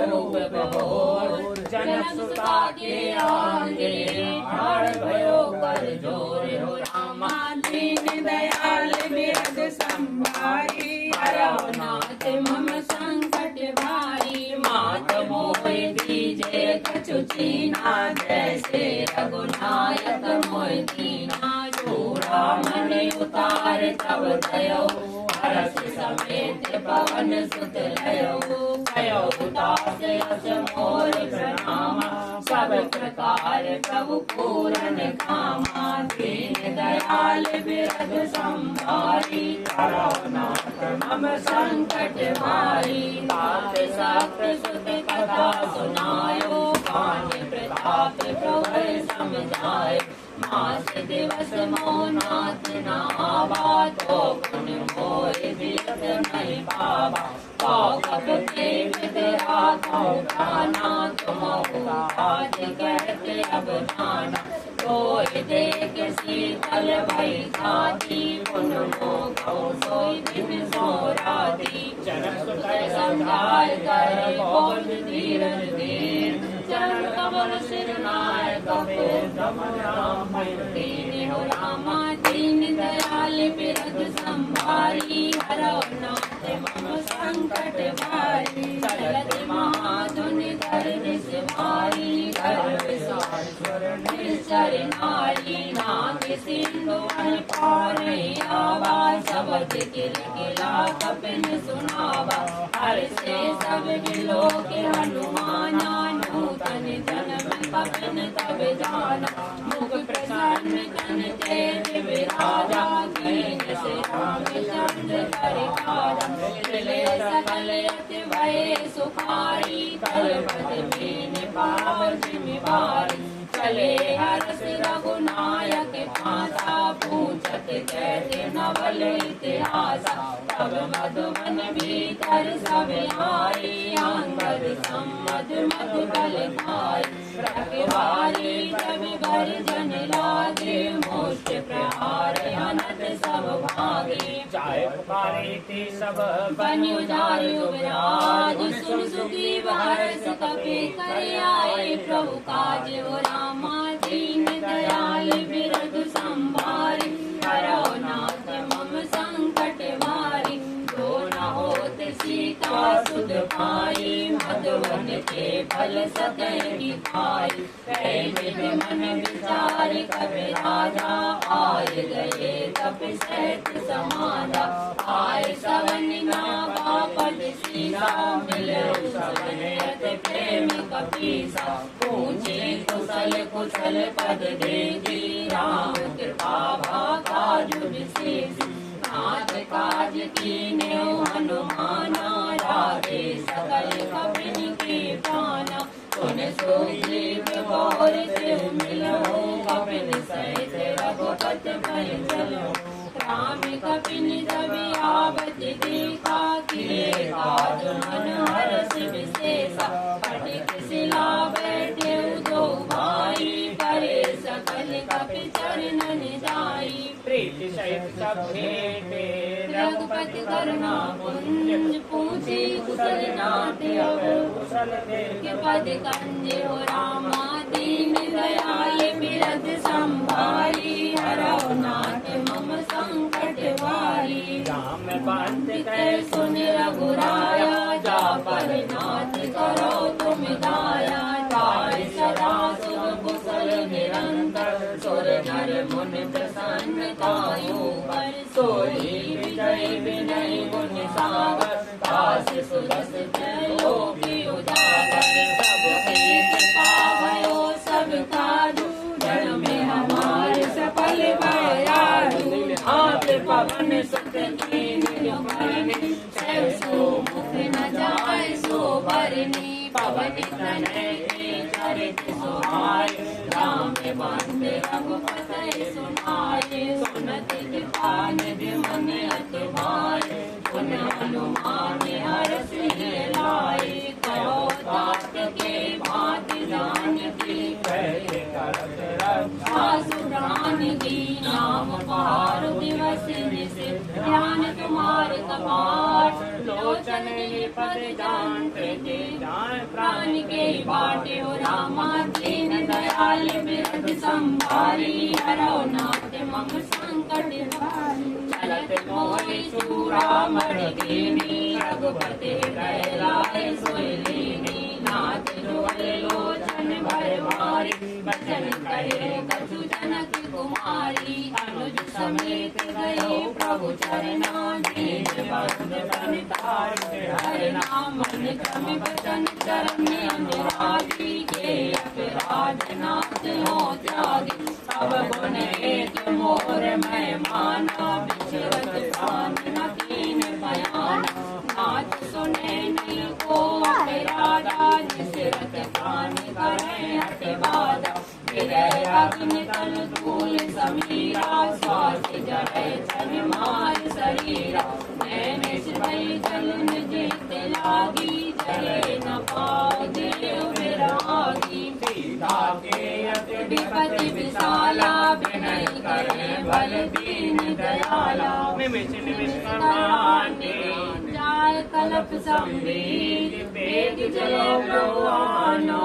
रूप बहोर, जनक सुता के आगे हाड़ भयो कर जोर, हो रामा दीन दयाल बिरद संभारी, हरौ नाथ मम संकट भारी, मात मोहि दीजे कछु चीना, जैसे रघुनायक मोहि दीना, चूड़ा मन उतार तब दयो, हरस समेत पवन सुत लयो, भयो उदास यस मोर प्रणामा, सब प्रकार प्रभु पूरन कामा, दीन दयाल बिरद संभारी, हरौ नाथ मम संकट भारी, तात सख्त सुत कथा सुनायो, पानि प्रताप प्रभु समझाए, मास दिवस मोह नाथ न आवा, तो पुन मोहि बिरथ नहीं पावा, कौ कब के विदरा कौ गाना, तुमहु आज कहते अब जाना, कोई देख शीतल भई खाती, पुन मोह सोई दिन सोराती, जनक सुत समझाय कर बोल धीरज धीर, चरण कमल सिर नाय कपिल दमन राम, दीन हो रामा दीन दयाल बिरद संभारी, हरौ नाथ मम संकट भारी, चलत महाधुनि धर सिवारी, गर्भ सार निश्चर नारी, नाग सिंधु अन पार आवा, शबद किल किला कपिन सुनावा, हर से सब दिलो के हनुमाना, नूतन जन्म कपिन तब जाना, मुख प्रसन्न तन तेज विराजा, कीन से रामचंद्र हरि काजा, मिले सकल अति भय सुखारी, कलपत मीन पाव जिमि भारी, चले हरस रघुनायक पासा, पूछत कैसे नवल इतिहासा, तब मधुबन भीतर सब आई, अंगद सम्मत मधु बल खाई, रखवारी जब भर जन लागे, मोष्ट प्रहार अनत सब भागे, चाहे पुकारे ते सब बनु जाय युवराज, सुन सुखी भारत कपि कर आए, प्रभु काज हो रामा दीन दयाल बिरद संभारी, हरौ नाथ मम संकट भारी, जो न होत सीता सुध पाई, मधुवन के फल सतहि खाई, कै विधि मन विचार कपि राजा, आय गए कपि सहित समाजा, आय सवन नावा पद सीसा, मिले सवन अति प्रेम कपीसा, पूछे कुशल कुशल पद देगी, राम कृपा काजु विशेष, नाथ काज कीन्हे हनुमाना, राधे सकल कपिन के प्राणा, सुन सुग्रीव गौर से मिलो, कपिन सहित रघुपति भय चलो, राम कपिन जब आवत देखा, किए काज मन हरष विशेषा, पटिक शिला बैठे दो भाई, परे सकल कपि चरणन जाई, प्रीति सहित सब भेंटे, रघुपति करुणा कुंज, पूछे कुशल नाथ कुशल के पद कंजे, हो रामा दीन दयाल बिरद संभारी, हरौ नाथ मम संकट भारी, राम बात कह सुन रघुराया, जा पर नाथ करो तुम दाया, ताय सदा सुर कुशल निरंतर, सुर नर मुनि प्रसन्न तायु पर, सोई विजय विनय गुण सागर, दास सुरस लोकी उजागर, सब कृपा भयो सब काजु, जन में हमारे सफल पवन सुत कीन जो भरनी सो मुख न जाय सो भरनी पवन तनय के चरित सुहाए राम बंद रघुपति सुनाए सुनति कृपा निधि मन अति भाए पुन हनुमान हरषि लाए कहो तात के भांति जानकी कैसे करत रक्षा सुरान की नाम पार दिवस निश ध्यान तुम्हारे कपाट लोचन पद जानते थे जान प्राण के बाटे हो रामा दीन दयाल बिरध संभारी हरो नाथ मम संकट हारी चलत मोहि सूरा मरदीनी रघुपति कैलाय सोई लीनी नाथ जोल लोचन भर भारी बचन कहे कछु जनक कुमारी अनुज समेत गए प्रभु चरना दीन बंद बनितार हर नाम मन क्रम बचन चरण अनुरागी के अपराध नाथ हो त्यागी अब गुण एक मोर मैं माना विचरत प्राण न कीन बयाना नाथ सुने नहीं को अपराधा जिसरत प्राण करे अतिवादा विरह अग्नि तन धूल समीरा श्वास जड़े चन मार शरीरा नैन भई जल निजित लागी जले न पाओ देव विरागी सीता के अति विपति विशाला विनय करे बल दीन दयाला निमिष निमिष कर्मांडे जाय कलप संबीर वेग चलो भगवानो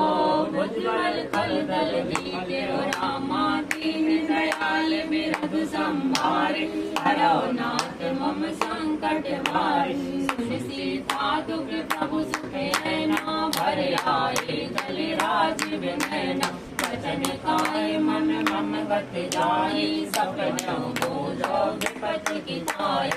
भुजबल कल दल दीते रामा दीन दयाल बिरध संभारे हरो नाथ मम संकट भारे सुन सीता दुख प्रभु सुख नैना भर आए गल राज विनयना वचन काय मन मम गत जाई सपनों बोझो विपति की ताई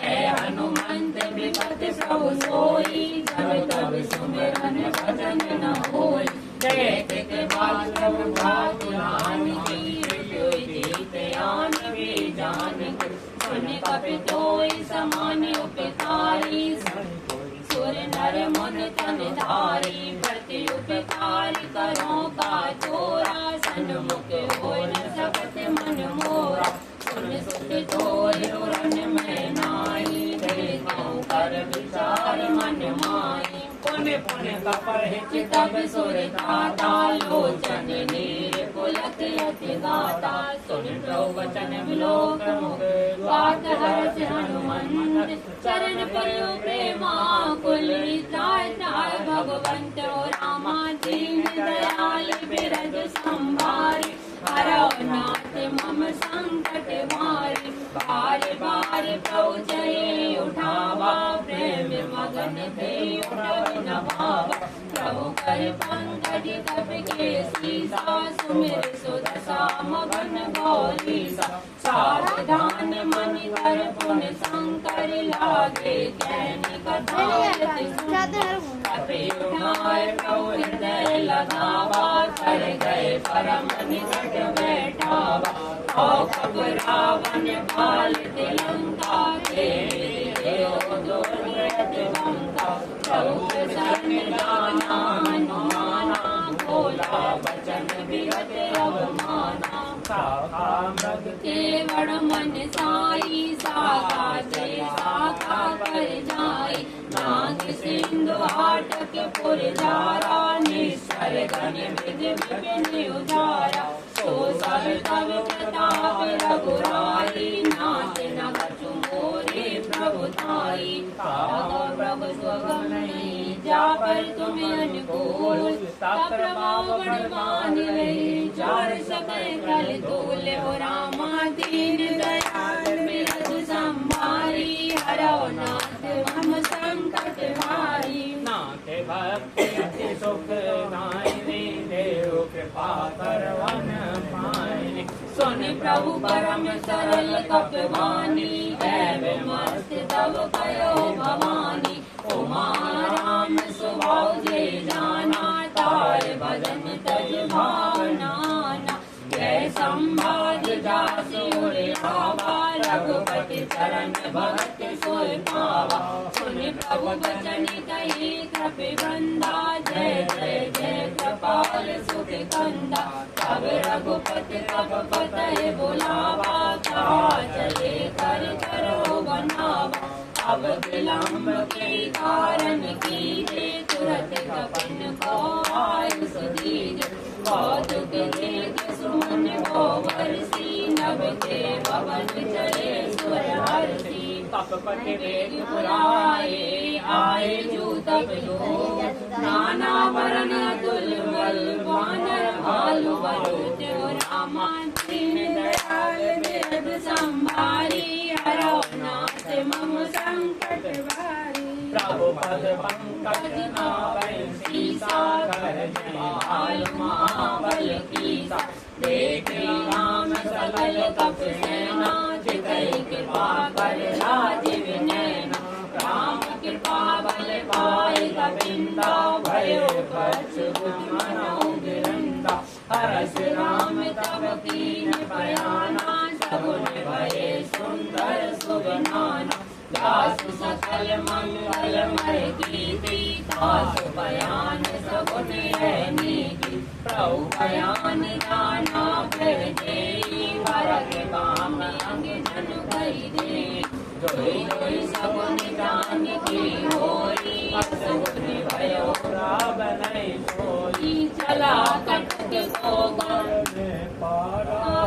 हनुमंत विपति प्रभु सोई जब तब सुमिरन भजन न होई जय के बाद प्रभु भातुलान की जीत आन भी जान सुन कपितोई समान उपकारी सुर नर मन तन धारी प्रति उपकारी करो का चोरा सन्मुख होय न सकत मन मोरा सुन सुत तोय उरन में नाई देखो कर विचार मन माई पुण्य पुण्य कपर हित तब सुर दाता लोचन नीर पुलक यति गाता सुन प्रवचन विलोक मुख बात हर्ष हनुमंत चरण पयो प्रेमा कुल त्राय त्राय भगवंत रामा दीन दयाल बिरध संभारी हरो नाथ मम संकट भारी बार बार प्रभु जय उठावा प्रेम मगन थे उठव न भावा प्रभु कर पंकज कप के सीसा सुमिर सुदशा मगन गौरीसा सावधान मन कर पुन शंकर लागे जैन कथा कपि उठाए प्रभु हृदय लगावा कर गए परम निकट बैठावा कब रावण काल तिलंका के प्रभु शरण जाना हनुमाना भोला बचन विगत अवमाना केवड़ मन साई साका जय साका कर जाई नाग सिंधु हाटक पुर जारा निश्चर गण विधि विपिन उजारा सो सब तव प्रताप रघुराई नाथ न कछु मोरे प्रभु ताई प्रभु स्वगम नहीं जा पर तुम अनुकूल तब प्रभाव बड़वान रही चार सकर कल तूल हो रामा दीन दयाल बिरध संभारी हरो नाथ मम संकट भारी नाथ भक्ति अति सुख नाई देव कृपा करवन पाई सुन प्रभु परम सरल कपवानी है मस्त तब कयो भवानी उमा राम स्वभाव जे जाना तार भजन तज भावना जय संवाद जासि उड़ावा रघुपति चरण भगत सोई पावा। सुनि प्रभु बचन कहि कृपि बंदा, जय जय जय कृपाल सुख कंदा। तब रघुपति तब पतहि बुलावा, कहा चले कर करो बनावा। अब विलम्ब के कारण कीजे, तुरत कपिन को आयुष दीजे। कौतुक देख सुमन को बरसी, नभ के भवन चले सुर हरसी। कपपति वेग पुराए, आए जो तब जो, नाना वरण अतुल बल। वानर भालु बल जो रामा, दीन दयाल वेद संभारी। हरौ नाथ मम संकट भारी। प्रभु पद पंकज नावै सीसा, कर जय भाल महाबल कीसा। देखे राम सकल कप सेना, जितै कृपा कर राजीव नैना। राम कृपा बल पाई गोविंदा, भयो कछु मनो गिरंदा। हरस राम तब कीन बयाना, सगुन भये सुंदर सुबनाना। दासु सकल मंगलमय कीर्ति, दासु बयान सगुन है नीति। प्रभु बयान जाना फिर देई, भरत बाम अंग जन कहि दे। जोई जोई सगुन जान की होई, असगुन भयो रावण सोई। चला कटक को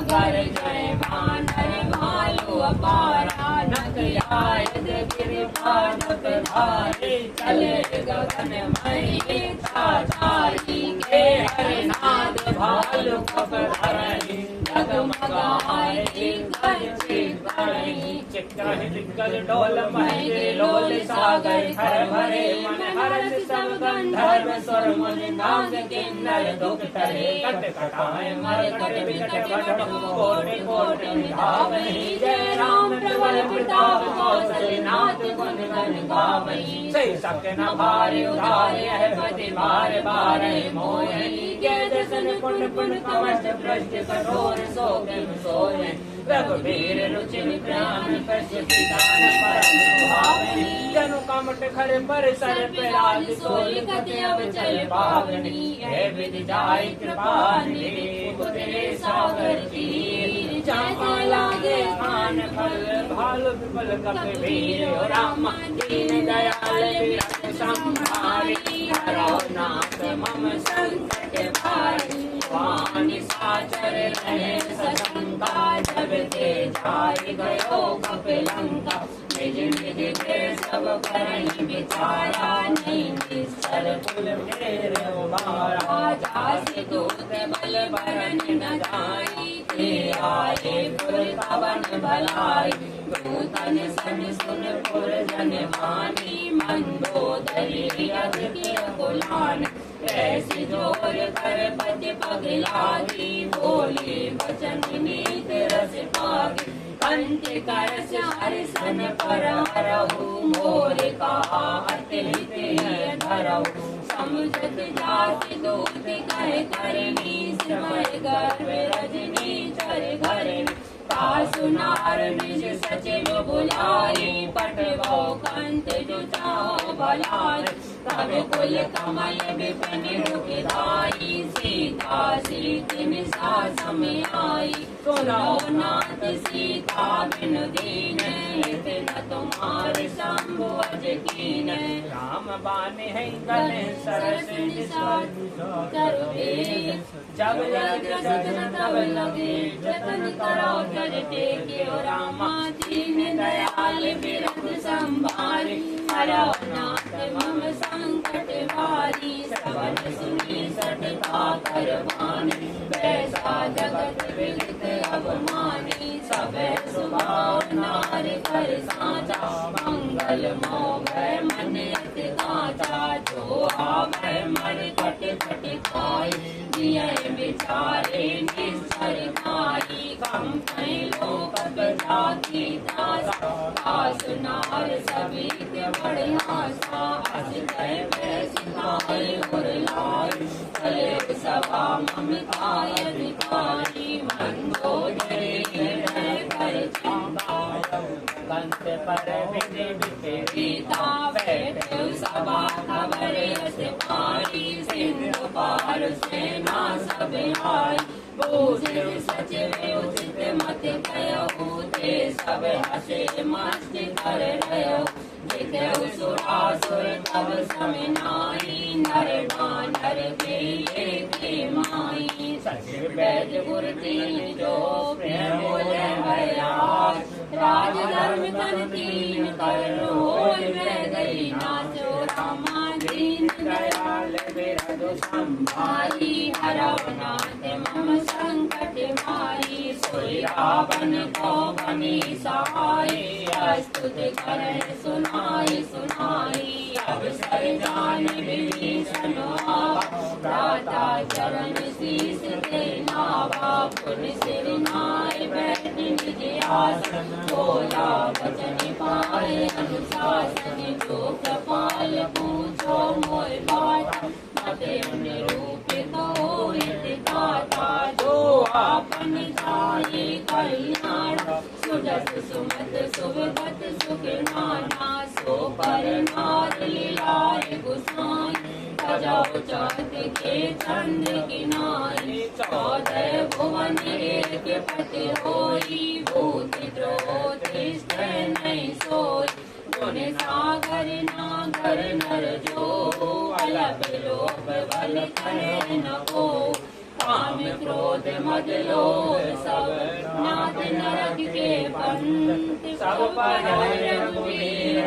कर जय बानर भालु अपारा। नख आय गिरिपाद धारे, चले गगन मई चाचारी। के हरिनाद भालु कप धरई, जगमगाए चिक्कर चिक्करई। चिक्कर चिक्कर डोल महि लोल सागर, हर भरे मन हर्ष सब गंधर्व स्वर। मुनि नाग किन्नर दुख टरे, कट कटाए मरकट विकट भट। कोटि कोटि धावहि, जय राम प्रबल प्रताप। कौशल नाथ गुण गण गावहि, सही सके न भारे उधारे। है पति बार बार मोहि, के दर्शन पुण्य पुण्य कवच पृष्ठ कठोर। सो किम सोय रघुबीर रुचि विज्ञान, कश्य पितान परम सुहावनी। जनु कमट खर पर सर पेराज, सोई कति अवचल पावनी। है विधि जाय कृपा निधि, उतरे सागर तीर। जहाँ लागे खान फल, भालु विपल कपिवीर। राम दीन दयाल विरत संभारी, हरौ नाथ मम संकट भारी। वाणी साचर रहे सशंका, जब ते जाय गयो कपिलंका। निज निज के सब करहि विचारा, नहीं निस्तर कुल मेरे उबारा। जासि दूत बल बरन न जाई, ते आए पुर पवन भलाई। दूतन सन सुन पुर जन मानी, मंदोदरी अति कुलान। ऐसी जोर कर पति पगलागी, बोली वचन नीत रस पागी। पंच करस हरिसन पर हरहु, मोर कहा अतिलित धरहु। समुझत जाति दूत कह करनी, सिमर गर्भ रजनी चर घरनी। सुनार निज सचिव बुलाई, पटवो कंत जो चाहो भलाई। तब कुल कमल विपिन रुखधाई, सीता सीति निशा समय आई। सुनो नाथ सीता बिन दीन, हित न तुम्हारे शंभु अज कीन। राम बाने है गले सरस करुणे, जब लगे जतन तब लगे। जतन करो कर टेक्यो रामा, दीन दयाल विरत संभारी। हरौ नाथ मम संकट भारी, श्रवण सुनि सटका कर बानी। वैसा जगत विदित अवमानी, सबे स्वभाव नार कर साचा। मंगल मोह मन अति काचा, जो आवै मर कट कट खाई। दिए विचारे निश्चर खाई, कम कई लोक जाति दास। नार सभी बड़े आशा, अस गए सिखाए उर लाई। चले सभा ममताय अधिकारी, मंदोदरी हृदय कर चिंता। पर विधि विपरीता बैठे सभा खबर यश पाई सिंधु पार सेना सब आई पूजे सचिव उचित मत कहो ते सब हसे मस्त कर रहो जिते सुरासुर तब समिनाई नर बानर के माई सचिव वैद गुर तीन जो प्रेम बोले भयास राज धर्म तन तीन कर होय मैं गई नाचो रामा दीन दयाल बिरधु संभारी भाई हरौ नाथ मम संकट भारी सोई रावण को बनी सहाय स्तुति करण सुनाई सुनाई अवसर जान विभीषण दाता चरण शीस के नावा पुन सिर नाय बैठ निज आसन बोला वचन पाए अनुशासन जो कृपाल पूछो मोय बात मते निरूपित होइत दाता जो आपन जाए कल्याण सुजस सुमत सुभगत सुख नाना सो पर नार लीलाय गुसाई बजाओ चाँद के चंद्र की नाई चौदह भुवन एक पति होई भूत द्रोह नहीं सोई गुण सागर नागर नर जो अलग लोभ बल करे न को काम क्रोध मद लोभ सब नाथ नरक के पंथ सब पर रघुवीर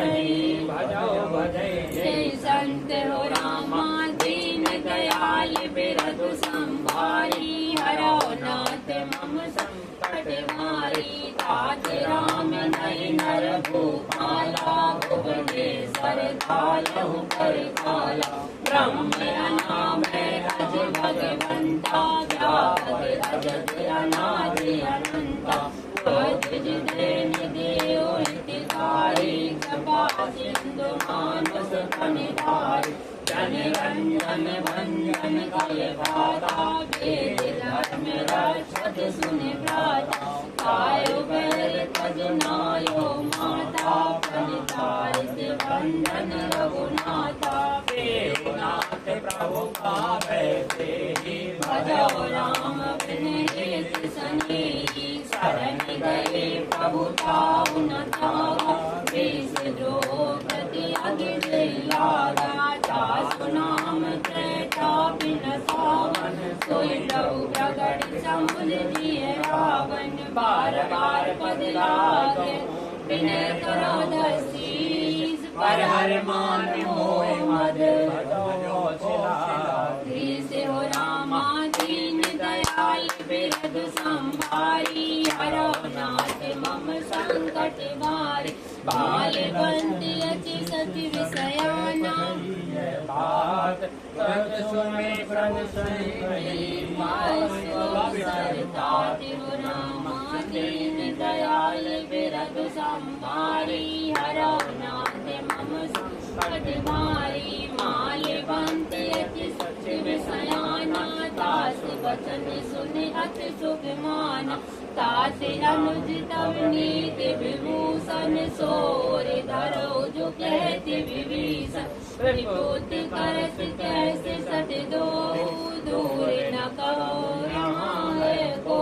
भजो भजै संत हो रामा दीन दयाल बिरधु संभारी हरौ नाथ मम संकट भारी तात राम नय नर भूपाला भुवनेश्वर कालहु कर काला ब्रह्म नाम अज भगवंता व्यापक अजत अनादि अनंता द्विज देन देव हितकारी कृपा सिंधु मानस फणिधारी जन रंजन भंजन कल भाता वेद धर्म रक्षत सुनि भ्राता आयो बैर तज नायो माता फणिधारी बंधन रघुनाथा देवनाथ प्रभु पावै तेहि भजो राम बिन हेत सनेही शरण गए प्रभु ताऊ न तावा देश द्रोह प्रति अगिले लागा दासु नाम त्रेता बिन सावन सोई लहु प्रगट समुझ दिए रावण बार बार पद लागे विनय करो दसीस पर हर मान मोह मद से हो रामा दीन दयाल बिरधु संभारी हरौ नाथ मम संकट भारी बाल बंद अचि सति विषयाना हो रामा दीन दयाल बिरधु संभारी हरौ नाथ मम संकट भारी माल बंद अचि सति विषयाना दास वचन सुनि अति सुख माना ताते अनुज तव नीति विभूषण सोर धरो जो कहते विभीषण विभूति करत कैसे सत दो दूर न कहो यहाँ है को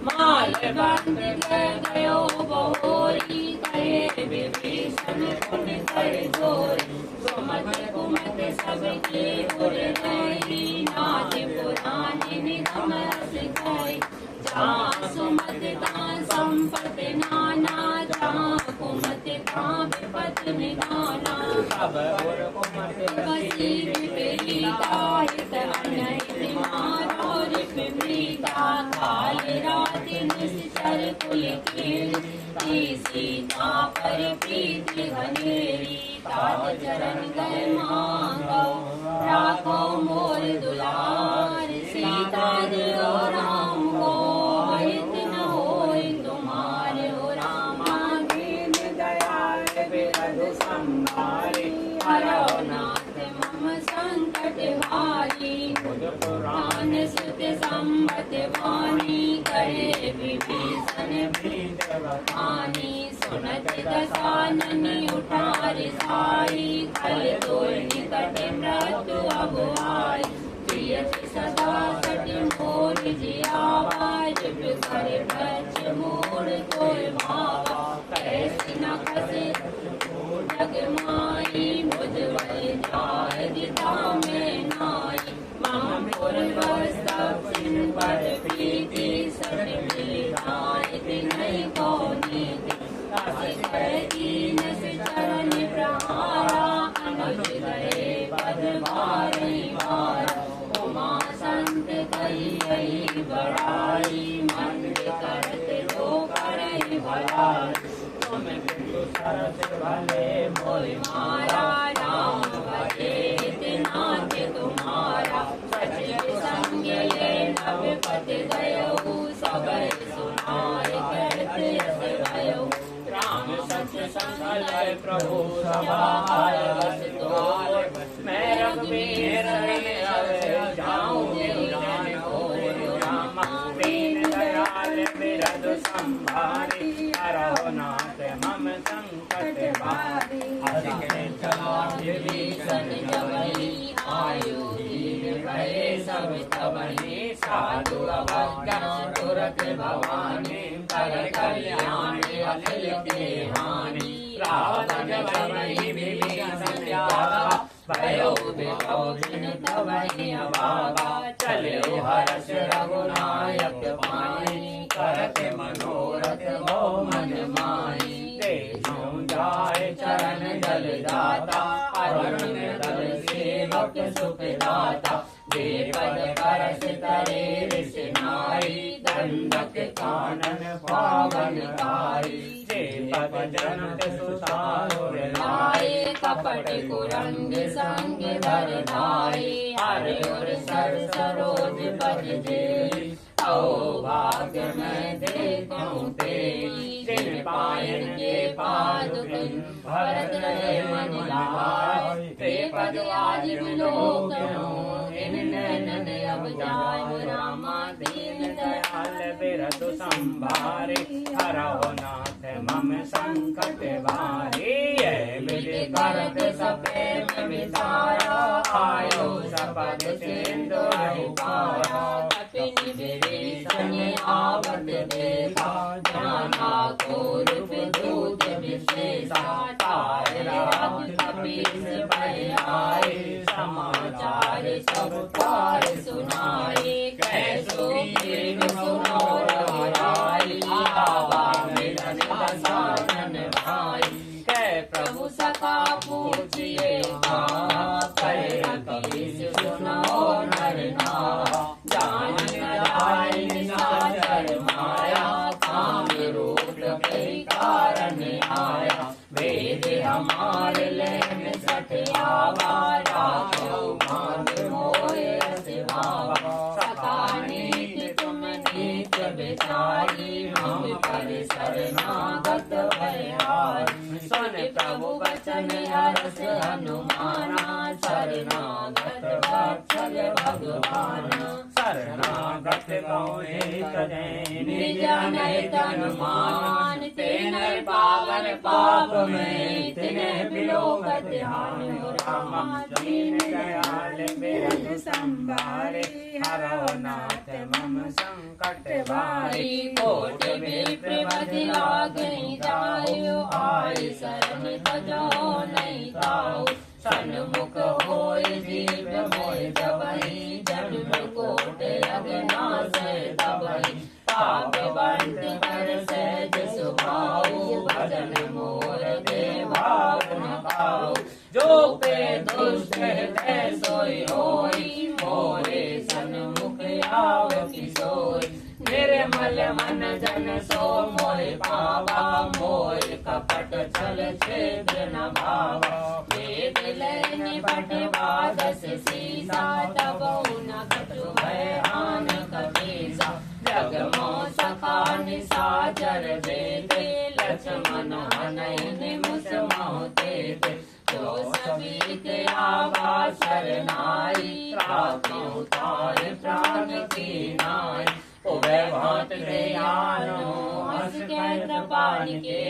माल बंद गयो बहोरी कहे विभीषण पुन कर जोरी सुमत कुमत सबके पुर रही नाथ पुराण निगम रस गई जहाँ सुमत तां संपत्ति नाना जहाँ कुमत तां विपत निधाना बसी विपरीता हित अनहित मारो विपरीता काल रात निश्चर कुल खेल सीता पर प्रीति घनेरी ताज चरण गए मांगो राखो मोर दुलार सीता दियो राम को हित न होय तुम्हारे हो रामा दीन दयाल बिरधु संभारी हरौ नाथ मम संकट भारी पुराण सुत संबत वाणी करे विभीषण प्रीत बखानी सुनत दशानन उठार साई खल तोर निकट मृत्यु अब आई प्रियत सदा सट मोर जियावा जब कर बच मोर कोय भावा कैसे न खसे जग माई मुझवल जाय दिता में नाई मम पुर सब सिन पर प्रीति सट मिलाय नहीं कौनी दीन से चरण प्रहारा अनुज गए पद मारी मारा उमा संत कही बड़ाई मन करत रो करे भलाई तुम बिंदु सरस भले मोय माया राम भजे नाथ तुम्हारा सच संग ये नव पद गयो सब सुनाय कहते यस भयो राम सच संकल प्रभु सवार बस तोर मैं रघुवीर जाऊं जान हो राम दीन दयाल बिरद संभारी हरहु नाथ मम संकट भारी हरि चला विभीषण जबहि आयु दीन भये सब तबहि साधु अवज्ञा तुरत भवानी कर कल्याण अखिल के हानि रावण जबहि विभीषण त्यागा भयो बिपिन तबहि अभागा चले हर्ष रघुनायक पानी करत मनोरथ भो मन माही देखूं जाय चरण जल जाता अरुण दल सेवक सुख दाता देवद परस तरे ऋषिनाई दंडक कानन पावन कारी पद जनक सुतार लाए कपट कुरंग संग धर धाये हर और सर सरोज पद दे ओ भाग्य मैं देखूं तेरी जिन पायन के पादुक भरत रहे मन लाय ते पद आज विलोकनो इन नैनन अब जाय रामा दीन दयाल बिरदु संभारे हरहु नाथ मम संकट भारी विधि करत सप्रेम विचारा आयो सपद सिंधु पारा कपिनि विभीषण आवत देखा जाना को रूप दूत विशेषा तार राज कपीस भय आए समाचार सब पार सुनाए कैसो कीर्ति सुनो रघुराई आवा मिलन दशानन भाई कै प्रभु सखा पूछिए कपीस सुनो नर नारा जान जाय निशाचर माया काम रूप के कारण आया वेद हमार लेन सठ आवा राखो मान मोय सिवावा सखा नीति तुम नीत बिचारी हम पर शरणागत भयहारी सुन प्रभु वचन हर्ष हनुमाना शरणागत वत्सल भगवाना शरणागत कौने तजै निज अनहित हनुमान तेने पावन पाप में तिने बिलोकत हानि रामा दीन दयाल बिरदु संभारे हरहु नाथ मम संकट भारी कोट विप्र बधि लागहि जायो आय शरण तजो नहीं ताऊ सन्मुख होय जीव मोय जबहि जन्म कोट अगनाश तबहि पाप बंट कर सहज सुभाऊ भजन मोर देवा न पाऊ जो पे दुष्ट हृदय सोई होई मोरे सन्मुख आव किशोर निर्मल मन जन सो मोय पावा मोय कपट छल छिद्र न भावा वेद लय पट बादस सीसा तबौ न कछु भय आन कपीसा जग मो सखा निसाचर देते लक्ष्मण हनय मुस मोते जो सभी के आवा शरणाई राखो तार प्राण की नाई उभय भांत दयालो हंस कह कृपाल के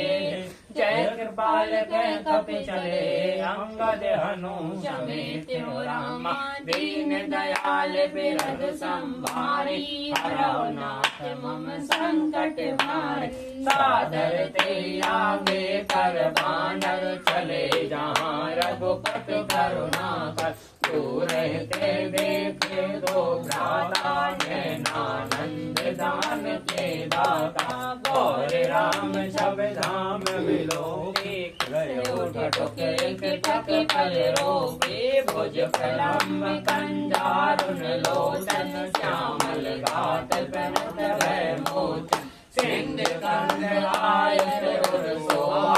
जय कृपाल कह कप चले अंगद हनु समेत रामा दीन दयाल बिरद संभारी हरौ नाथ मम संकट भारी सादर ते आगे कर बानर चले जहाँ रघुपत करुणा कर दूर रहते देखे दो भ्राता नंद दान के दाता गौर राम सब धाम मिलो टक पल रोपे भुज प्रलम्ब कंजारुन लोचन श्यामल गात बनत भय मोचन सिंध कंद आयत उर सोहा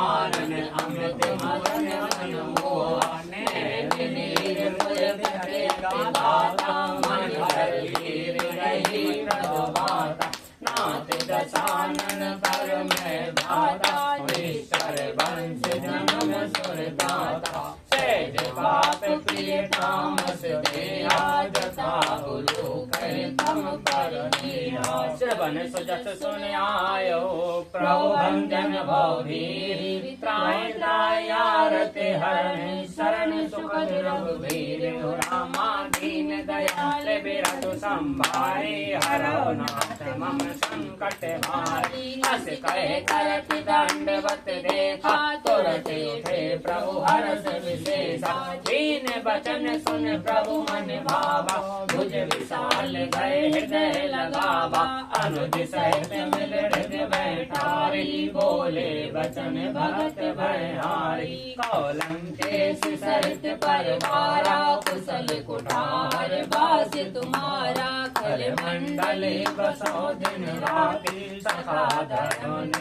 आनन अमृत मदन मन मोहा नैन नीर मुझ धरे गाता मन हर वीर रही प्रभाता नाथ दशानन कर मैं भाता ईश्वर वंश जन्म सुरदाता सहज पाप प्रिय तामस देहा जथा उलोक तम पर श्रवण सुजस सुन आयो प्रभु भंजन भवभीर त्राय त्रायारते हरण शरण सुखद रघुवीर रामा दीन दयाल बिरधु संभारे हरौ नाथ मम संकट भारी हस कहे करत दंडवत देखा तुरत उठे प्रभु हरष विशेषा दीन बचन सुन प्रभु मन भावा भुज विशाल गए हृदय लगावा अनुज सहित मिल हृदय बैठारी बोले बचन भगत भयहारी कौलंकेश सहित परिवारा कुशल कुठार वास तुम्हारा खल मंडल बसो दिन राति सखा धन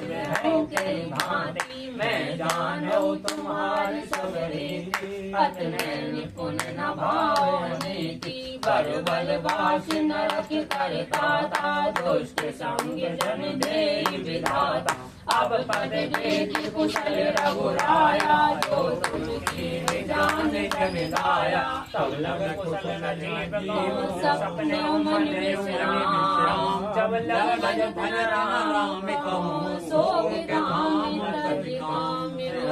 के भांति मैं जानो तुम्हारी सब रीति अतने निपुण न भावनी की बर बल वास नरक करता था दुष्ट संग जन दे विधाता अब पद देती कुशल रघुराया जो तुमकी जान जन गाया तब लग कुशल नजीब को सपने मन विश्राम जब लग भज धन राम कहूँ सोग काम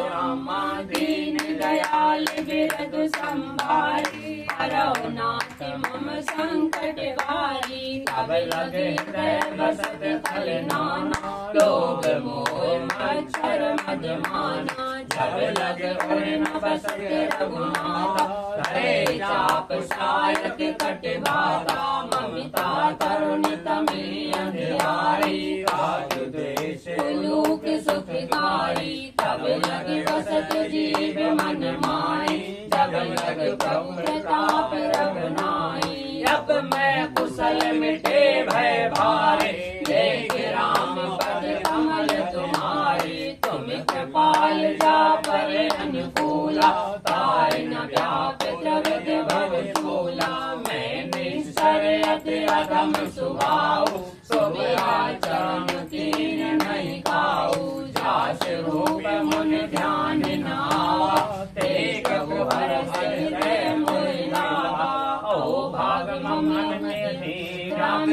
रामा दीन दयाल बिरध संभारी हरौ नाथ मम संकट भारी तब लगे हृदय बसत खल नाना लोभ मोह मच्छर मधमाना जब लगे उड़ न बसत रघुनाथा करे चाप सायक कट बाता ममता तरुण तमी अंधियारी राज देश लोक सुखकारी तब लगे बसत जीव मन माई जब लग प्रभु प्रताप रघुनाई अब मैं कुशल मिटे भय भारे देख राम पद कमल तुम्हारे तुम कृपाल जा पर अनुकूला ताय न व्याप द्रवित भव शूला मैं निश्चर अति अगम सुभाऊ शुभ आचरण कीन नहीं खाऊ जास रूप मुन ध्यान नावा तेग कुहर हृदय मुरलावा ओ भाग मन में राम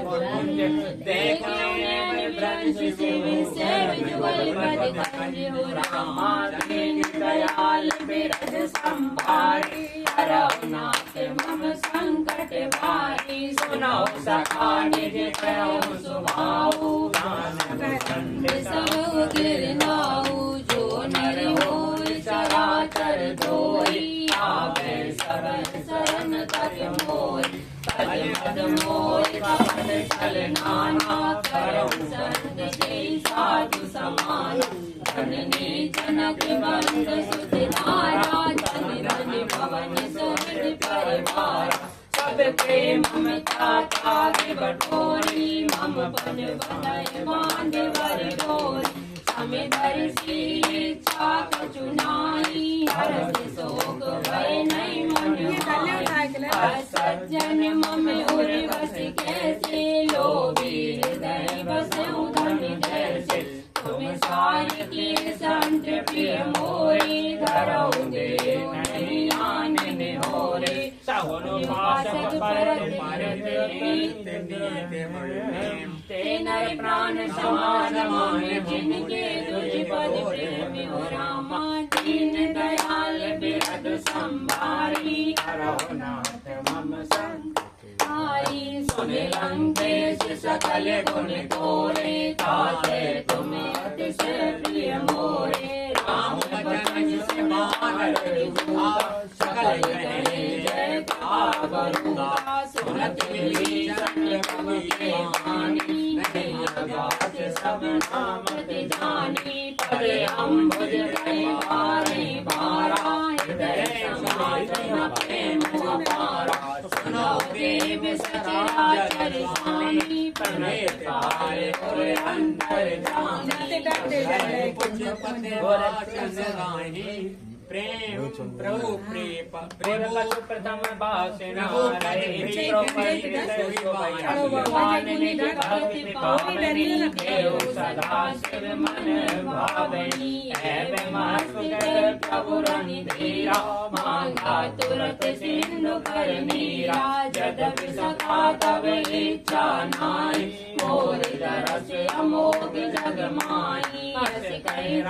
कुंज देखने ब्रंश शिव सेव जुगल पद कंज हो रामा दीन दयाल बिरध संभारी हरौ नाथ मम संकट भारी सुनो सखा निज करो सुभाऊ खंड सब गिरनाऊ जो नर हो चराचर धोई आवे सरन सरन तज मोई तज मद मोई कपट छल नाना करो संग जय साधु समान जननी जनक बंद सुधिनारा जन धन भवन सुहृद परिवार सब प्रेम ममता त्याग बटोरी मम पन बंधय बांध वर डोरी समिधर सी इच्छा कछु नाई हरस शोक भय नहीं मन सज्जन मम उर बस कैसे लोभी हृदय बस उधन जैसे तुम सार की संत प्रिय मोरी धरौ दे नहीं आन होरे सहुन पासक पर ते नर प्राण समान माने जिनके तुझ पद प्रेम हो रामा दीन दयाल बिरद संभारी नाथ मम आई सुन लंकेश सकल गुण तोरे ताते तुम्हें अतिशय प्रिय मोरे राम बचन से मानरूपा सकल जय कावरूपा सुनत विभीषण प्रभु के वाणी नहीं लगात सब नामत जानी पद अम्बुज परिवारे बारा हृदय समाज न प्रेम अपारा सुनो देव सचराचर स्वामी प्रणेत पाए और अंतर जानी कुछ पते वाचन गाहि प्रेम प्रभु प्रेम प्रथम बासन भगवान निज भक्ति पावनी देव सदा शिव मन भावनी एवं मस्तक प्रभु रनि धीरा मांगा तुरत सिंधु कर मीरा जदपि सखा तब इच्छा नाई मोर दरस अमोघ जग माई हस कहे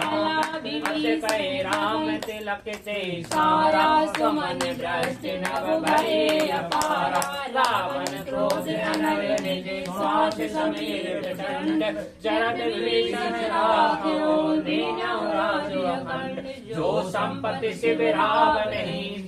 राम तिलक से सारा सुमन भ्रष्ट नव भये अपारा रावण क्रोध अनव निज स्वास समीर प्रचंड जरद विभीषण राखो दीनौ राजु अखंड जो संपत्ति शिव रावण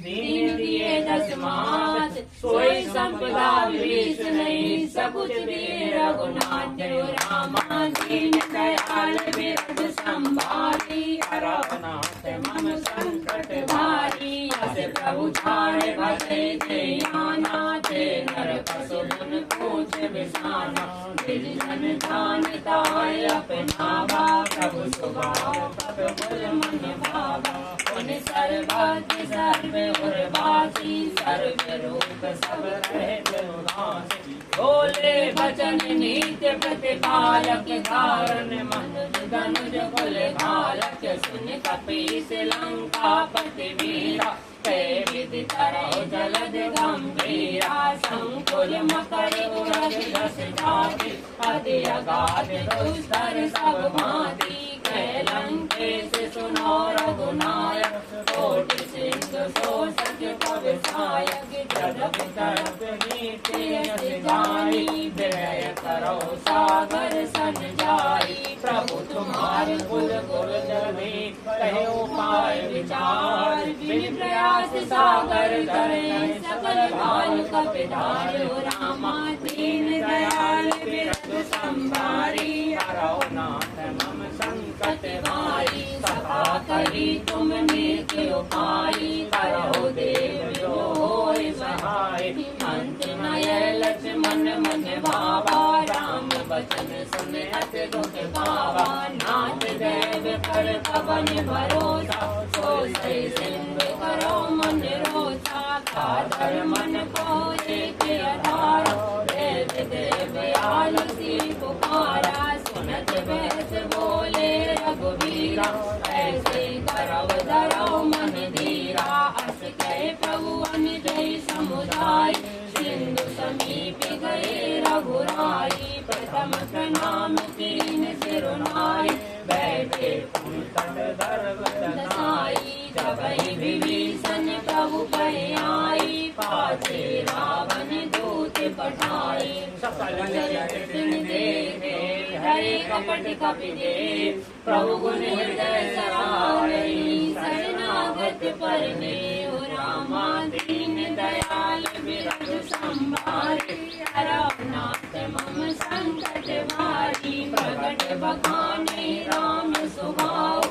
दीन दिए दस मास सोई संपदा विभीषण नहीं सकुच दिए रघुनाथ रामा दीन दयाल बिरद संभारी रघुनाथ मम संकट भारी अस प्रभु छाड़े भजे जयाना ते नर पशु मन पूछ बिसाना निज जन जानता अपनावा प्रभु स्वभाव प्रभु मन भावा उन सर्वज्ञ सर्व उर्वासी सर्व रूप सब रहत उदासी बोले वचन नित्य प्रतिपालक कारण मनुज धनुज कुल बालक सुन कपीस लंका पति वीरा कै विधि तरौ जलद गंभीरा संकुल मकर उरग दस जाति अति अगाध दुस्तर सब भांति कै लंकेश सुनो रघुनायक कोटि सिंधु शोषक कवि सायक जगत तड़प नीति यश जाई विनय करो सागर सन जाई प्रभु तुम्हारे कुल कुल जलवे कहे उपाय विचार बिन प्रयास सागर करे सकल भाल कपिधारो रामा दीन दयाल बिरद संभारी रघुनाथ मम संकट भारी सखा करी तुम नीति उपाई करो देव जो होय सहाय अंत नय लक्ष्मण मन भावा राम वचन सुन अति दुख पावा नाथ देव पर पवन भरोसा सो सही सिंधु करो मन रोसा कादर मन को एक आधार देव देव आलसी पुकारा सुनत बैस बोले रघुवीरा ऐसे करव धरौ मन धीरा अस कहे प्रभु अनुजय समुदाय सिंधु समीप गए रघुराई प्रथम प्रणाम कीन सिरुनाई बैठे तट धर्म दसाई जबहि विभीषण प्रभु कहे आई पाछे रावण दूत पठाई सकल जगत देखे हरे कपट कपि दे प्रभु गुण हृदय सरावई शरणागत परने रामा दीन दयाल बिरद संभारी रघुनाथ मम संकट भारी प्रगट बखाने राम स्वभाव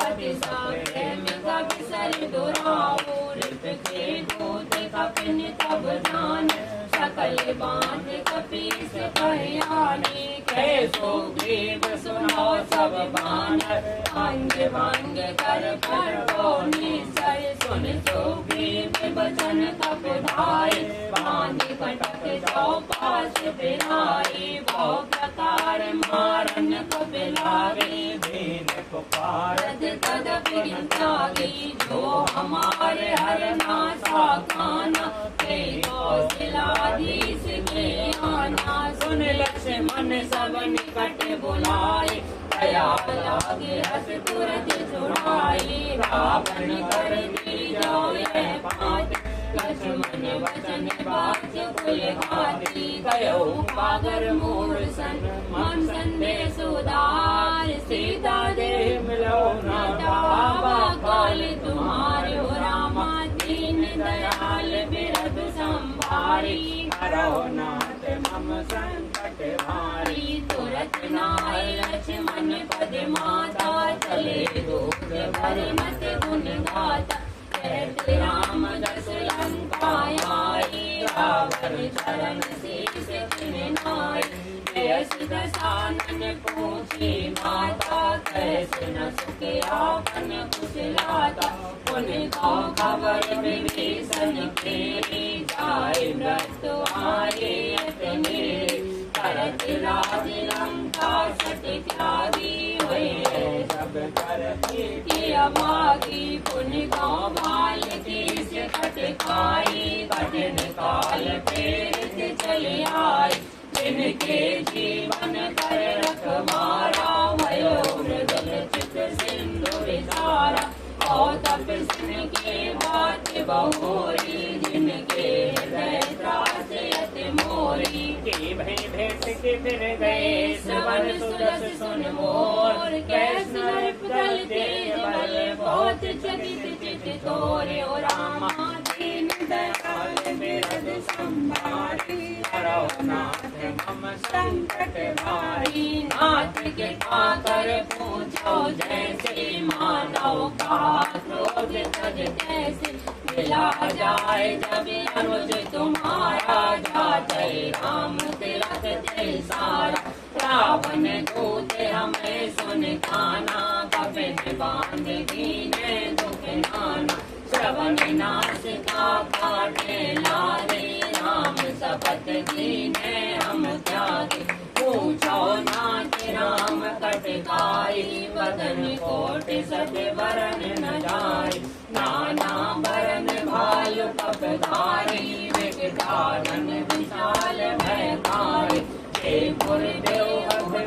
अतिशय प्रेम कपि सर दुराओ रिप के दूत कपिन तब जान सकल बात कपीस कहियानी कैसो ग्रीव सुनो सब बानर अंग भंग कर पर पौनी सर सुन सो ग्रीव बचन कपिधाय बांधि कटक चौपास फिराई बहु प्रकार मारन कपिलावे दीन को पार तदपि त्यागी जो हमारे हर नासा खाना हे कौशलाधीश के आना सुन लक्ष्मण सब निकट बुलाए दया लागे हस तुरंत छुड़ाई रावण कर दी जाओ यह बात लक्ष्मण वचन बात कुल घाती गयो पागर मोर सन मन संदेश उदार सीता देव मिलो ना बाबा काल तुम्हारे हो रामा दीन दयाल बिरध संभारी हरो नाथ मम संकट हारी तुरत नाय लक्ष्मण पद माता चले दूत भरे मत गुण गाता कहते राम दस लंका आई रावण चरण शीश चिन्हाई जयस दशानन पूछी माता कैसे न सुखे आपन कुशलाता पुन को खबर विभीषण केरी जाय व्रत आए अतने करत राज लंका सत त्यागी हुए सब कर किया भागी पुण्य गाँव बाल की से खटकाई कठिन काल फेर चले आए जिनके जीवन कर रखवारा भयो मृदुल चित सिंधु विचारा और तपस्वी के बात बहुरी जिनके हृदय त्रास यति मोरी की भई भेंट के फिर गए श्रवण सुरस सुन मोर कैसे नरपतल तेज बल बहुत चकित चित तोरे ओ रामा दीन दयाल बिरध संभारी हरो नाथ मम संकट हारी नाथ के पाकर पूछो जैसे मानव का क्रोध तज कैसे मिला जाए जब अनुज तुम्हारा जाते राम तिलक ते सारा रावण दूत हमें सुन काना कपिन बांध दीने दुख नाना श्रवण नाश का काटे लारे राम शपथ दीने हम त्यागे पूछो नाथ राम कटकाई वदन कोट सत वरन न जाय नाना वरन भालु कपधारी विकटानन विशाल भयकारी हे गुरुदेव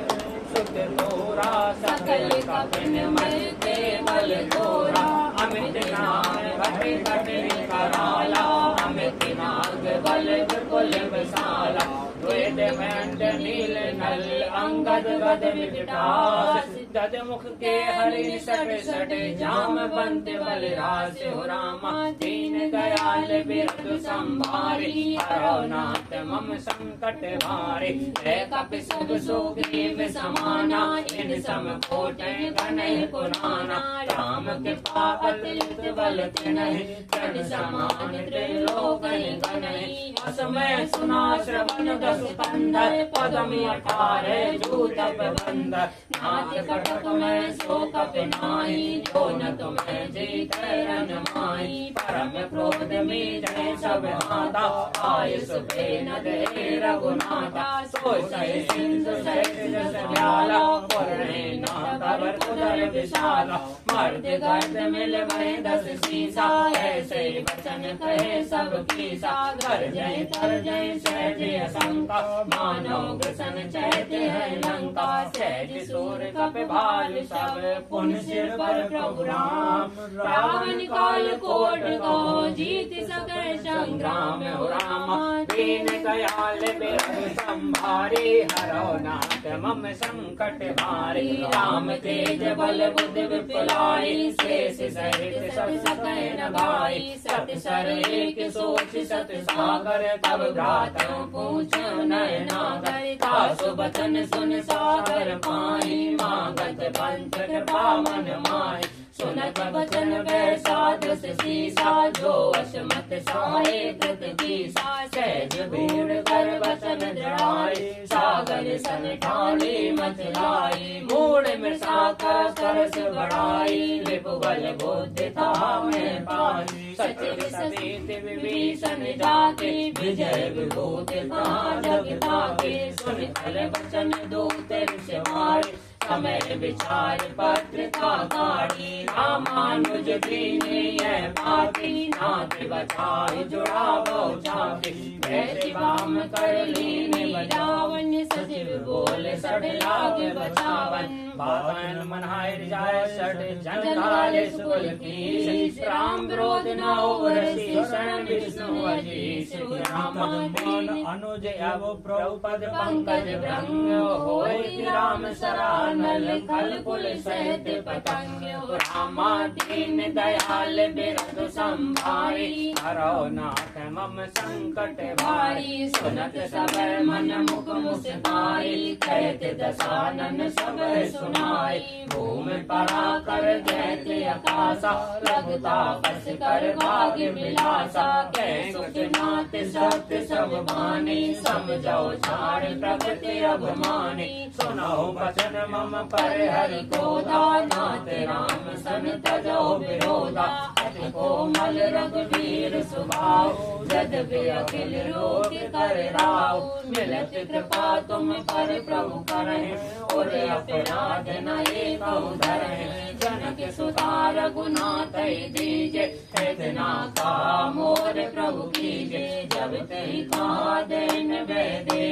सुख तोरा सकल कपिन मरते बल तोरा अमित नाम घट घट कराला अमित नाग बल कुल विशाला वेद मंड नील नल अंगद गद विकटास दद मुख के हरि सट सट जाम बंद बल रास हो रामा दीन दयाल बिरध संभारी हरो नाथ मम संकट भारी हे कपि सुख सुग्रीव समाना इन सम कोट गनहि पुराना राम कृपा अतुलित बल तिनहि तन समान त्रिलोक गनहि असमय सुना श्रवण दस कंधर पदमी 18 जूत बंद नाथ कटक में सो कप नाही जो न तुम्हें जीत रन माही परम क्रोध में जय सब हाथा आय सुबे न दे रघुनाथा सो सह सिंधु सहित जस व्याला पुरणे नाथ उदर विशाला मर्द गर्द मिल भय दस सीसा ऐसे वचन कहे सब कीसा कर जय सहज असंका मानो ग्रसन चैत्य है लंका सहज सूर कप भाल सब पुन सिर पर प्रभु राम रावण काल कोट को जीत सकल संग्राम हो रामा दीन दयाल बिरध संभारी हरो नाथ मम संकट भारी राम तेज बल बुद्धि विपुलाई शेष सहित सब सकल नगाई सत सर एक सोच सत सागर तब भ्रातु पूछ नयनागर तासु बचन सुन सागर पाई मागत पंथ कृपा मन माय सुनत बचन वैसा दस सीसा जो अशमत साए कृत दीसा सहज भीड़ कर वचन दृढ़ाई सागर सन ठानी मचलाई मूड मृषा का सरस बढ़ाई विपुबल बुद्धि था में पाई सचिव समेत विभीषण जाके विजय विभूति कहा जग ताके सुन फल वचन दूत ऋषि मारे समय विचार पत्रिका गाड़ी रामानुज दीने यह बाती नाथ बचाई जुड़ावो जाति कैसे वाम कर लीने बजावन सचिव बोले सठ लाग बचावन बावन मनहाय जाय सठ जन काले सुकुल की राम विरोध न ओरसी शरण विष्णु अजीत श्री राम मन अनुज अव प्रभुपद पंकज भृंग होय राम सरानल खल कुल सहित पतंग रामा दीन दयाल बिरद संभारी हरो नाथ मम संकट भारी सुनत सब मन मुख मुस्काई कहत दसानन सब सुनाई भूमि परा कर दैत्य आकाशा लगता बस कर भाग्य विलासा कह सुख नाथ सत्य सब बानी समझो छाड़ प्रकृति अभिमानी सुनो वचन मम पर हरि क्रोधा नाथ राम सन तजो विरोधा अति कोमल रघुवीर सुभाव जद भी अखिल रोग कर राव मिलत कृपा तुम पर प्रभु करहि और अपराध न एक धरहि जनक सुता रघुनाथ दीजे इतना का मोर प्रभु कीजे जब तही कहा देन वैदे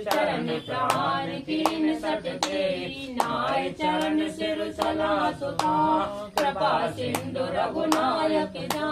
चरण प्राण कीन सट दे नाय चरण सिर सला सुता कृपा सिंधु रघुनायक जा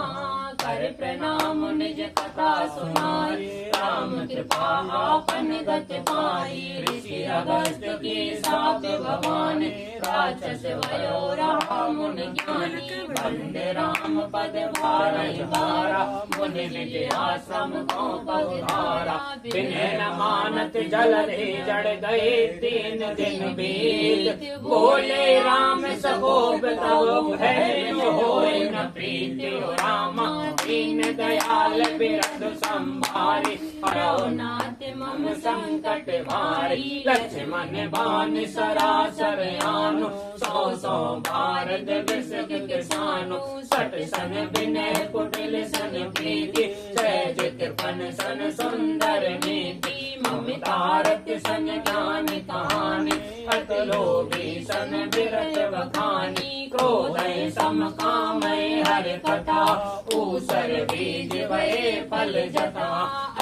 कर प्रणाम निज कथा सुनाई राम कृपा आपन गत पाई ऋषि अगस्त की साप भगवान राक्षस भयो राम मुनि ज्ञानी वंदे राम पद भारहि बारा मुनि निज आश्रम को पधारा बिने न मानत जल रे जड़ गए 3 दिन बीत बोले राम सगोप तब भय होय न प्रीति रामा दीन दयाल बिरद संभारी हरो नाथ मम संकट भारी लक्ष्मण बान सरासर आनु 100 भारत विसक किसानु सठ सन विनय कुटिल सन प्रीति सहज कृपन सन सुंदर नीति ममतारत सन ज्ञान कहानी अतलोभी सन विरत बखानी क्रोध सम काम हर कथा ऊसर बीज भये फल जता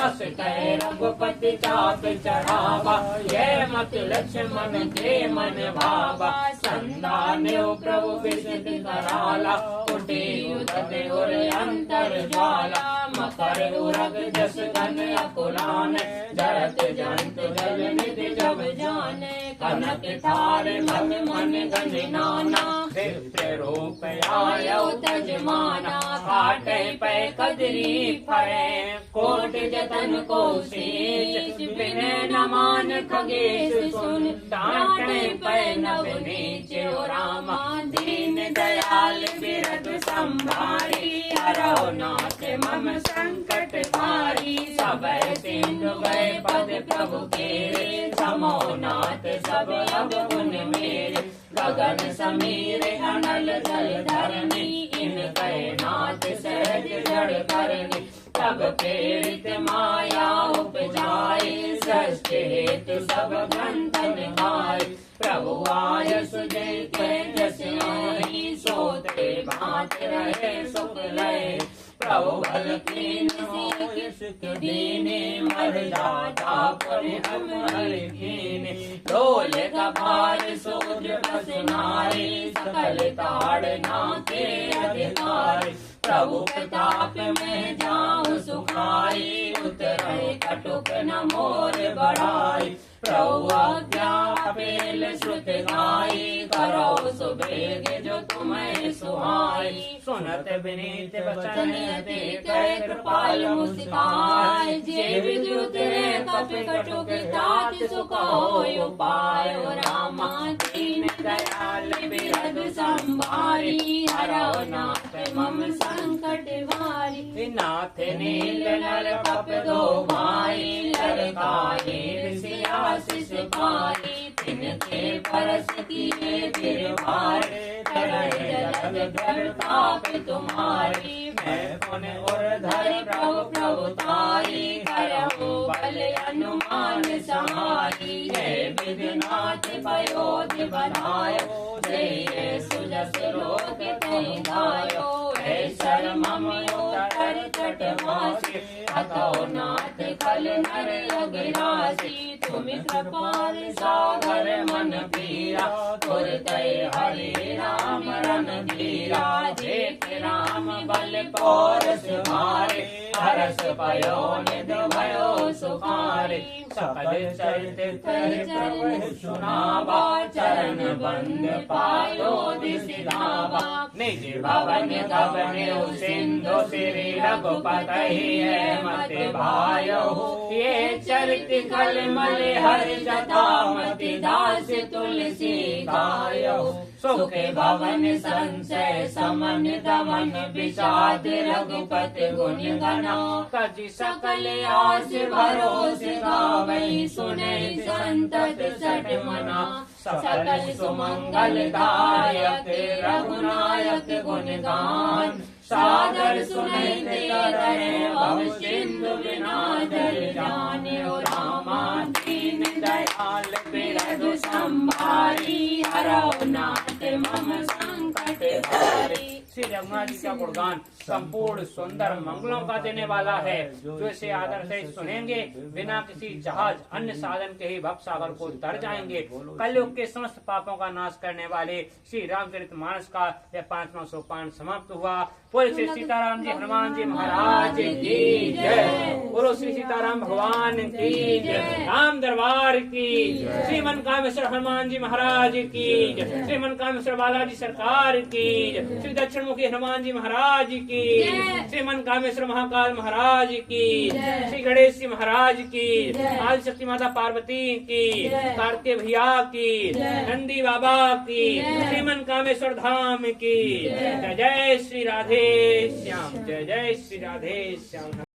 अस कह रघुपति चाप चढ़ावा ये मत लक्ष्मण के मन भावा संदान्यो प्रभु विसित कराला कुटी उदते उर अंतर ज्वाला मकर उरग जस घन अकुलान जरत जंत जल निधि जब जाने कनक थार मन मन गन नाना दिव्य रूप आयो तजमाना काटे पे कदरी फरे कोट जतन को शीश बिने न मान खगेश सुन डांटे पे नव नीचे रामा दीन दयाल बिरद संभारी हरो नाथ मम संकट भारी सब सिंधु गए पद प्रभु के समो नाथ सब अब गुण मेरे गगन समीर अनल जल धरनी इन गए नाथ सहज जड़ करनी तब प्रेरित माया उपजाए सृष्टि हेतु सब ग्रंथ निभाए प्रभु आय सुजय के जस आई सोते भांत रहे सुख लय प्रभु बल कीन दीने मर जाता पर हम हर कीन ढोल कपार सूर्य बस नारी सकल ताड़ नाके अधिकारी प्रभु प्रताप में जाऊं सुखाई उतरे कटुक न मोर बढ़ाई प्रभु आज्ञा पेल श्रुत गाई करो सुबेग जो तुम्हें सुहाई सुनत विनीत वचन ते कह कृपाल मुस्काय जे विद्युत रे कप कटुक तात सुखाय उपाय रामा दीन दयाल बिरद संभारी हरो नाथ मम संकट भारी नाथ नील नर कप दो भाई लड़काए ऋषि आशीष पाई तिनके परस किए गिरवार तरह जलद ताप तुम्हारी। मैं पुन उर्धर प्रभु प्रभु तारी करहु बल अनुमान समारी। जय विधिनाथ पयोधि बनायो जय सुजस लोक तहि गायो। ऐसर मम उतर तट मासी अतो नाथ कल नर अगिरासी। तुम कृपाल सागर मन पीरा तुर तय हरि राम रन धीरा। जेठ राम बल पौरस मारे हरस पयो निध भयो सुखारे। सकल चरित प्रभु सुनावा चरण बंद पायो दिसिधावा। निज भवन गबन सिंधु श्री रघुपति है मत भायो। ये चरित कलमल हरि जथा मति दास तुलसी गायो। सुख भवन संचय समन दमन विषाद रघुपति गुण गना। कज सकल आस भरोस गावै सुनै संतत सठ मना। सकल सुमंगल दायक रघुनायक गुण गान। सादर सुनैते करे भव सिंधु बिना जल जाने। रामा दीन दयाल बिरधु संभारी हरौ नाथ मम संकट हारी। श्री रघुनाथ जी का गुणगान संपूर्ण सुंदर मंगलों का देने वाला है। जो इसे आदर से सुनेंगे बिना किसी जहाज अन्य साधन के ही भव सागर को तर जाएंगे। कलयुग के समस्त पापों का नाश करने वाले श्री रामचरितमानस का यह 5वां सोपान समाप्त हुआ। बोलो श्री सीताराम जी हनुमान जी महाराज की जय। बोलो श्री सीताराम भगवान की जय। राम दरबार की श्री मनकामेश्वर हनुमान जी महाराज की जय। श्री मनकामेश्वर बालाजी सरकार की जय। श्री दक्षिण मुखी हनुमान जी महाराज की। श्री मनकामेश्वर महाकाल महाराज की। श्री गणेश जी महाराज की। आदि शक्ति माता पार्वती की। कार्तिक भैया की। नंदी बाबा की। श्री मनकामेश्वर धाम की। जय जय श्री राधे श्याम। जय जय श्री राधे श्याम।